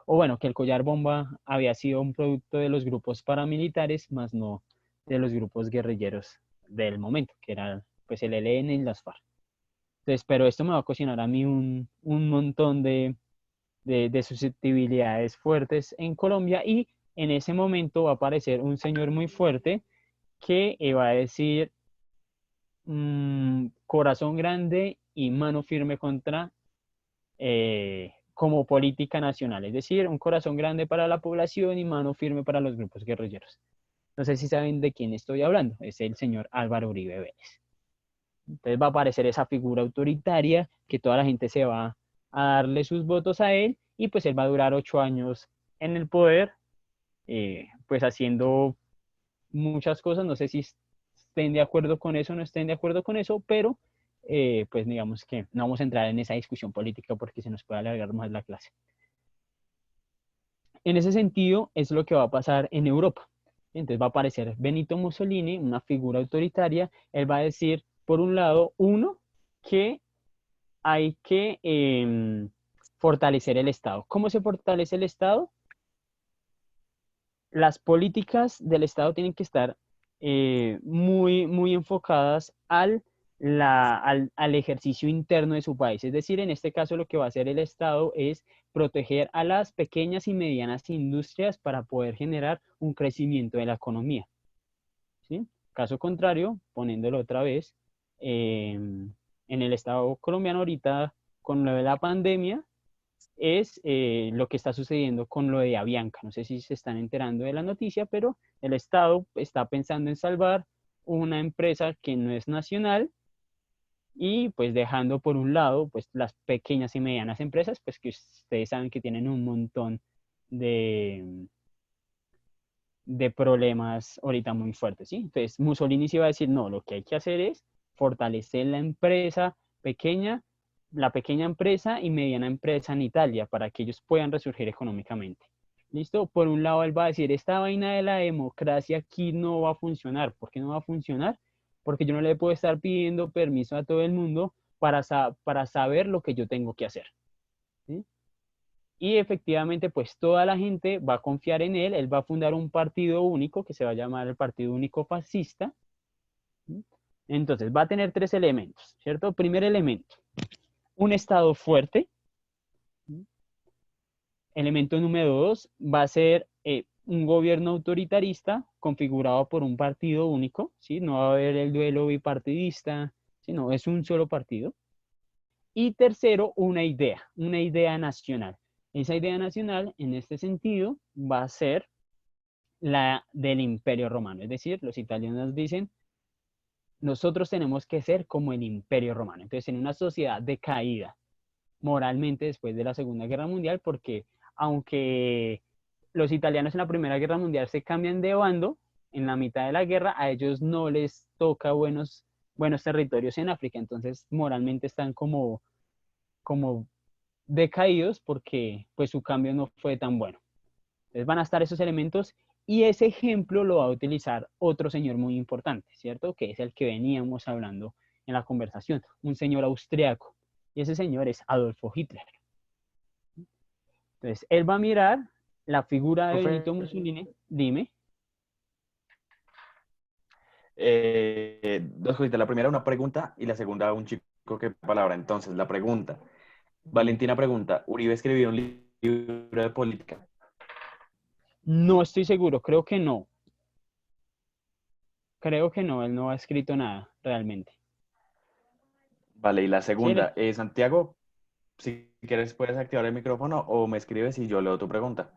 o bueno, que el collar bomba había sido un producto de los grupos paramilitares, más no de los grupos guerrilleros del momento, que eran pues el ELN y las FARC. Entonces, pero esto me va a cocinar a mí un montón de susceptibilidades fuertes en Colombia, y en ese momento va a aparecer un señor muy fuerte que va a decir corazón grande y mano firme contra como política nacional, es decir, un corazón grande para la población y mano firme para los grupos guerrilleros. No sé si saben de quién estoy hablando, es el señor Álvaro Uribe Vélez. Entonces va a aparecer esa figura autoritaria que toda la gente se va a darle sus votos a él, y pues él va a durar 8 años en el poder, pues haciendo muchas cosas. No sé si estén de acuerdo con eso o no estén de acuerdo con eso, pero pues digamos que no vamos a entrar en esa discusión política porque se nos puede alargar más la clase. En ese sentido es lo que va a pasar en Europa. Entonces va a aparecer Benito Mussolini, una figura autoritaria. Él va a decir, por un lado, que hay que fortalecer el Estado. ¿Cómo se fortalece el Estado? Las políticas del Estado tienen que estar muy, muy enfocadas al ejercicio interno de su país. Es decir, en este caso lo que va a hacer el Estado es proteger a las pequeñas y medianas industrias para poder generar un crecimiento de la economía, ¿sí? Caso contrario, poniéndolo otra vez, en el Estado colombiano ahorita, con lo de la pandemia, es lo que está sucediendo con lo de Avianca. No sé si se están enterando de la noticia, pero el Estado está pensando en salvar una empresa que no es nacional, y pues dejando por un lado pues las pequeñas y medianas empresas, pues que ustedes saben que tienen un montón de problemas ahorita muy fuertes, ¿sí? Entonces Mussolini se iba a decir, no, lo que hay que hacer es fortalecer la empresa pequeña, la pequeña empresa y mediana empresa en Italia, para que ellos puedan resurgir económicamente. ¿Listo? Por un lado él va a decir, esta vaina de la democracia aquí no va a funcionar. ¿Por qué no va a funcionar? Porque yo no le puedo estar pidiendo permiso a todo el mundo para saber lo que yo tengo que hacer, ¿sí? Y efectivamente, pues toda la gente va a confiar en él. Él va a fundar un partido único que se va a llamar el Partido Único Fascista. Entonces, va a tener 3 elementos, ¿cierto? Primer elemento, un Estado fuerte. Elemento número 2, va a ser un gobierno autoritarista configurado por un partido único, ¿sí? No va a haber el duelo bipartidista, sino es un solo partido. Y tercero, una idea nacional. Esa idea nacional, en este sentido, va a ser la del Imperio Romano. Es decir, los italianos dicen, nosotros tenemos que ser como el Imperio Romano. Entonces, en una sociedad decaída moralmente después de la Segunda Guerra Mundial, porque aunque los italianos en la Primera Guerra Mundial se cambian de bando, en la mitad de la guerra a ellos no les toca buenos territorios en África. Entonces, moralmente están como decaídos, porque pues su cambio no fue tan bueno. Entonces van a estar esos elementos, y ese ejemplo lo va a utilizar otro señor muy importante, ¿cierto? Que es el que veníamos hablando en la conversación, un señor austriaco, y ese señor es Adolfo Hitler. Entonces él va a mirar la figura de Profe. Benito Mussolini, dime. Dos cositas. La primera, una pregunta, y la segunda, un chico que palabra. Entonces, la pregunta. Valentina pregunta, ¿Uribe escribió un libro de política? No estoy seguro, creo que no. Creo que no, él no ha escrito nada, realmente. Vale, y la Sí, segunda, Santiago, si quieres puedes activar el micrófono o me escribes y yo leo tu pregunta.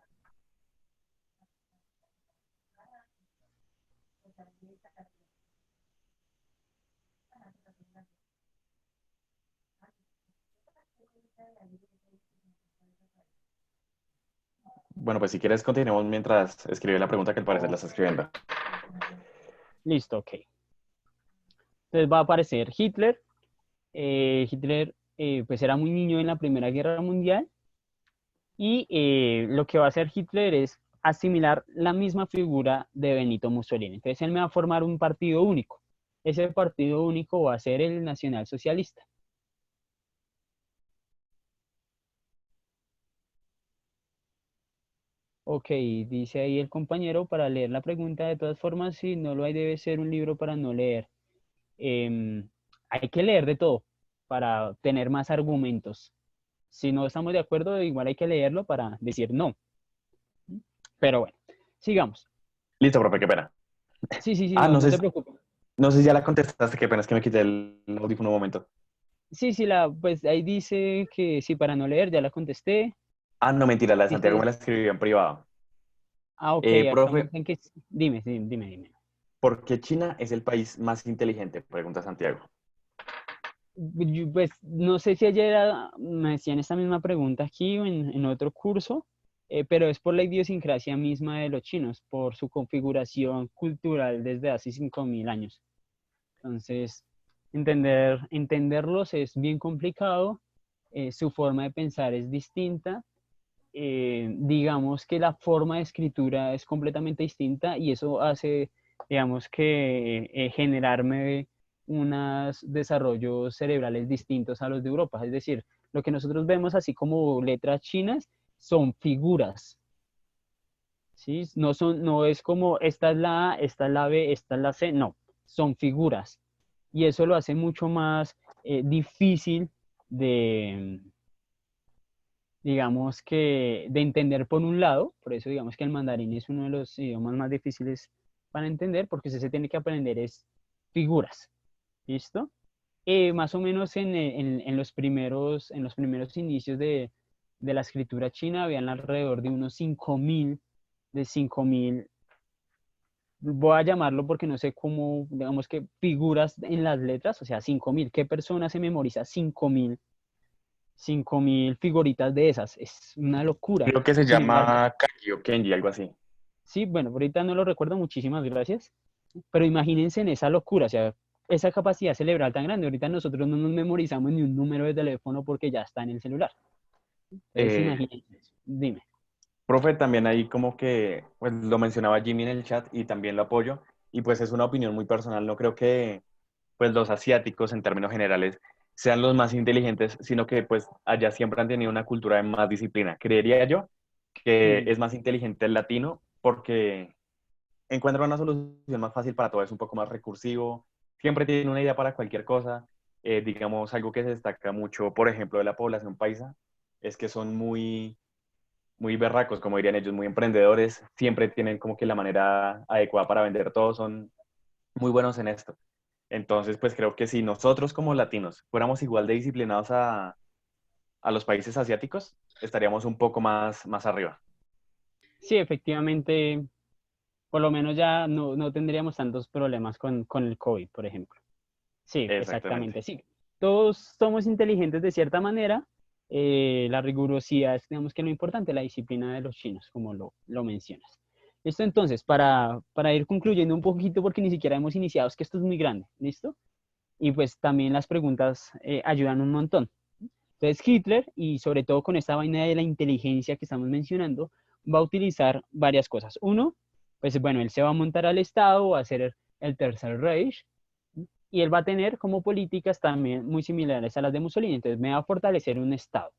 Bueno, pues si quieres continuemos mientras escribe la pregunta que al parecer la está escribiendo. listo, ok. Entonces va a aparecer Hitler. Hitler pues era muy niño en la Primera Guerra Mundial y lo que va a hacer Hitler es asimilar la misma figura de Benito Mussolini. Entonces él me va a formar un partido único. Ese partido único va a ser el nacionalsocialista. Ok, dice ahí el compañero para leer la pregunta. De todas formas, si no lo hay, debe ser un libro para no leer. Hay que leer de todo para tener más argumentos. Si no estamos de acuerdo, igual hay que leerlo para decir no. Pero bueno, sigamos. Listo, profe, qué pena. Sí, sí, sí, Ah, no, no no sé, se preocupe. no sé si ya la contestaste, qué pena, es que me quité el audífono un momento. Sí, sí, pues ahí dice que sí, para no leer, ya la contesté. Ah, no, mentira, la de Santiago me Dice, la escribió en privado. ok, acá me Profe, dicen que dime, sí, dime. ¿por qué China es el país más inteligente? Pregunta Santiago. Pues no sé si ayer me hacían esta misma pregunta aquí o en otro curso, pero es por la idiosincrasia misma de los chinos, por su configuración cultural desde hace 5.000 años. Entonces, entenderlos es bien complicado, su forma de pensar es distinta, digamos que la forma de escritura es completamente distinta y eso hace, digamos que generarme unos desarrollos cerebrales distintos a los de Europa. Es decir, lo que nosotros vemos así como letras chinas son figuras, ¿sí? No es como esta es la A, esta es la B, esta es la C, no, son figuras. Y eso lo hace mucho más difícil de, digamos que, de entender por un lado, por eso digamos que el mandarín es uno de los idiomas más difíciles para entender, porque usted se tiene que aprender es figuras, ¿listo? Más o menos en los primeros inicios de la escritura china habían alrededor de unos 5.000, de 5.000, voy a llamarlo porque no sé cómo, digamos que figuras en las letras, o sea, 5.000, ¿qué persona se memoriza 5.000 figuritas de esas? Es una locura. Creo que se Sin embargo, llama Kanji o Kenji, algo así. sí, bueno, ahorita no lo recuerdo, muchísimas gracias, pero imagínense en esa locura, o sea, esa capacidad cerebral tan grande. Ahorita nosotros no nos memorizamos ni un número de teléfono porque ya está en el celular. Entonces, Eh, imagínense eso. Dime. Profe, también ahí como que, pues lo mencionaba Jimmy en el chat y también lo apoyo, y pues es una opinión muy personal, no creo que pues los asiáticos en términos generales sean los más inteligentes, sino que pues allá siempre han tenido una cultura de más disciplina. Creería yo que Mm, es más inteligente el latino porque encuentra una solución más fácil para todo, es un poco más recursivo, siempre tiene una idea para cualquier cosa. Digamos, algo que se destaca mucho, por ejemplo, de la población paisa, es que son muy berracos, como dirían ellos, muy emprendedores, siempre tienen como que la manera adecuada para vender todo, son muy buenos en esto. Entonces, pues creo que si nosotros como latinos fuéramos igual de disciplinados a los países asiáticos, estaríamos un poco más arriba. sí, efectivamente, por lo menos ya no tendríamos tantos problemas con el COVID, por ejemplo. Sí, Exactamente. exactamente, sí. Todos somos inteligentes de cierta manera. La rigurosidad es, digamos que lo importante, la disciplina de los chinos, como lo mencionas. Listo, entonces, para ir concluyendo un poquito, porque ni siquiera hemos iniciado, es que esto es muy grande, ¿listo? Y pues también las preguntas ayudan un montón. Entonces Hitler, y sobre todo con esta vaina de la inteligencia que estamos mencionando, va a utilizar varias cosas. Uno, pues bueno, él se va a montar al Estado, va a ser el Tercer Reich, y él va a tener como políticas también muy similares a las de Mussolini. Entonces me va a fortalecer un Estado,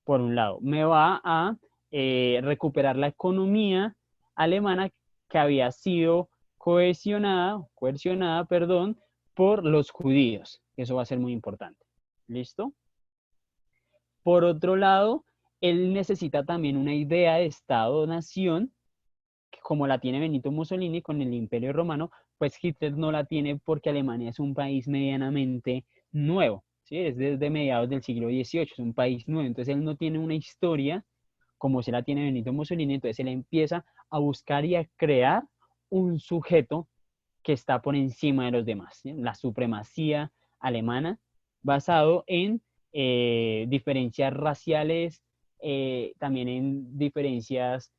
por un lado. Me va a recuperar la economía alemana que había sido coercionada, perdón, por los judíos. Eso va a ser muy importante. ¿Listo? Por otro lado, él necesita también una idea de Estado-nación, como la tiene Benito Mussolini con el Imperio Romano, pues Hitler no la tiene porque Alemania es un país medianamente nuevo, ¿sí? Es desde mediados del siglo XVIII, es un país nuevo, entonces él no tiene una historia como se la tiene Benito Mussolini, entonces él empieza a buscar y a crear un sujeto que está por encima de los demás, ¿sí? La supremacía alemana basado en diferencias raciales, también en diferencias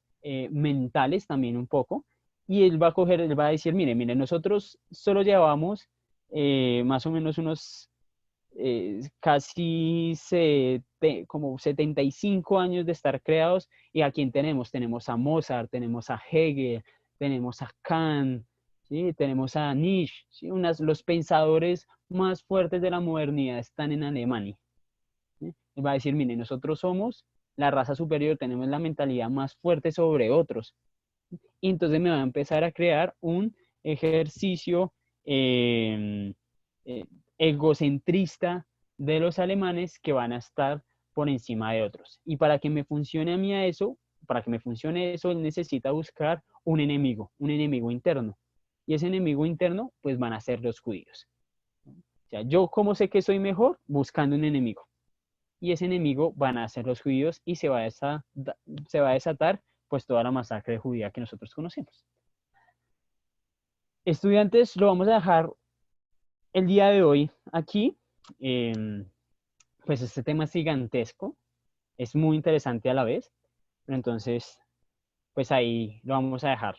mentales también un poco, y él va a coger, él va a decir, mire, nosotros solo llevamos más o menos unos casi como 75 años de estar creados, y a quién tenemos, tenemos a Mozart, tenemos a Hegel, tenemos a Kant, ¿sí? Tenemos a Nietzsche, ¿sí? Los pensadores más fuertes de la modernidad están en Alemania, ¿sí? Él va a decir, mire, nosotros somos la raza superior, tenemos la mentalidad más fuerte sobre otros. Y entonces me va a empezar a crear un ejercicio eh, eh, egocentrista de los alemanes que van a estar por encima de otros. Y para que me funcione a mí eso, para que me funcione eso, él necesita buscar un enemigo interno. Y ese enemigo interno, pues van a ser los judíos. O sea, yo cómo sé que soy mejor buscando un enemigo. Y ese enemigo van a ser los judíos y se va a desatar pues toda la masacre judía que nosotros conocemos. Estudiantes, lo vamos a dejar el día de hoy aquí. Pues este tema es gigantesco, es muy interesante a la vez, pero entonces pues ahí lo vamos a dejar.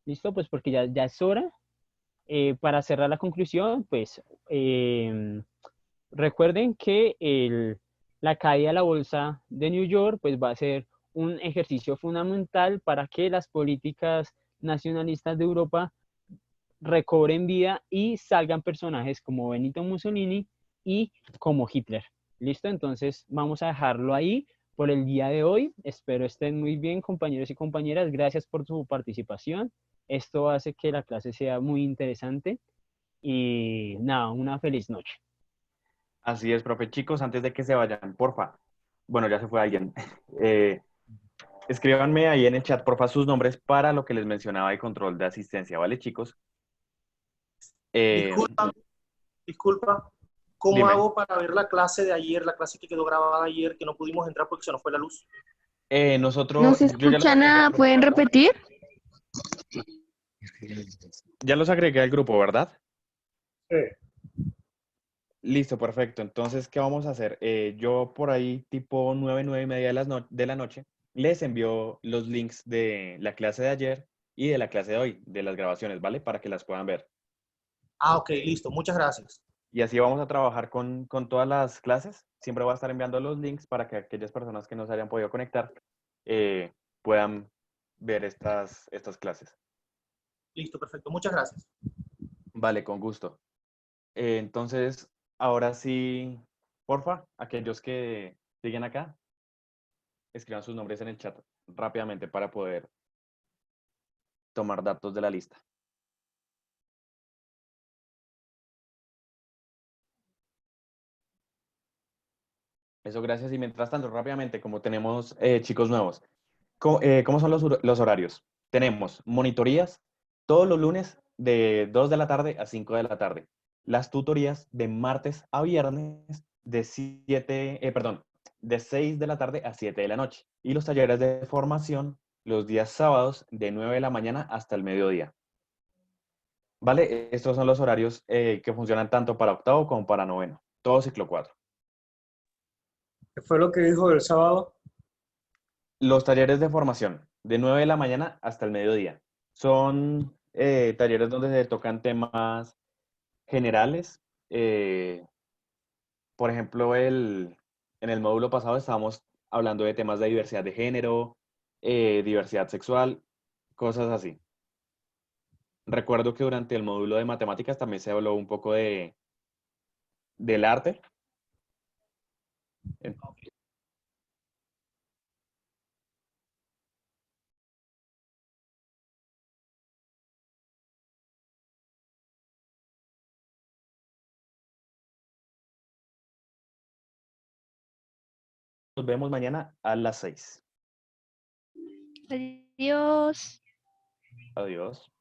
¿Listo? Pues porque ya es hora. Para cerrar la conclusión, pues recuerden que la caída de la bolsa de New York pues va a ser un ejercicio fundamental para que las políticas nacionalistas de Europa recobren vida y salgan personajes como Benito Mussolini y como Hitler. ¿Listo? Entonces vamos a dejarlo ahí por el día de hoy. Espero estén muy bien, compañeros y compañeras. Gracias por su participación. Esto hace que la clase sea muy interesante. Y nada, una feliz noche. Así es, profe. Chicos, antes de que se vayan, porfa. Bueno, ya se fue alguien. Eh, Escríbanme ahí en el chat, porfa, sus nombres para lo que les mencionaba de control de asistencia, ¿vale, chicos? Disculpa, disculpa. ¿Cómo Dime. hago para ver la clase de ayer, la clase que quedó grabada ayer, que no pudimos entrar porque se nos fue la luz? Nosotros, No se yo ya los escucha agregué al nada, grupo, ¿pueden ¿verdad? repetir? Ya los agregué al grupo, ¿verdad? Sí. Listo, perfecto. Entonces, ¿qué vamos a hacer? Yo por ahí, tipo 9, 9:30 de la noche, les envío los links de la clase de ayer y de la clase de hoy, de las grabaciones, ¿vale? Para que las puedan ver. Ah, ok, listo. Muchas gracias. Y así vamos a trabajar con todas las clases. Siempre voy a estar enviando los links para que aquellas personas que no se hayan podido conectar puedan ver estas clases. Listo, perfecto. Muchas gracias. Vale, con gusto. Entonces, ahora sí, porfa, aquellos que siguen acá, escriban sus nombres en el chat rápidamente para poder tomar datos de la lista. Eso, gracias. Y mientras tanto, rápidamente, como tenemos chicos nuevos, ¿cómo son los horarios? Tenemos monitorías todos los lunes de 2 de la tarde a 5 de la tarde. Las tutorías de martes a viernes de 6 de la tarde a 7 de la noche. Y los talleres de formación los días sábados de 9 de la mañana hasta el mediodía. ¿Vale? Estos son los horarios que funcionan tanto para octavo como para noveno. Todo ciclo 4. ¿Qué fue lo que dijo el sábado? Los talleres de formación, de 9 de la mañana hasta el mediodía. Son talleres donde se tocan temas generales. Por ejemplo, en el módulo pasado estábamos hablando de temas de diversidad de género, diversidad sexual, cosas así. Recuerdo que durante el módulo de matemáticas también se habló un poco del arte. nos vemos mañana a las 6. Adiós. Adiós.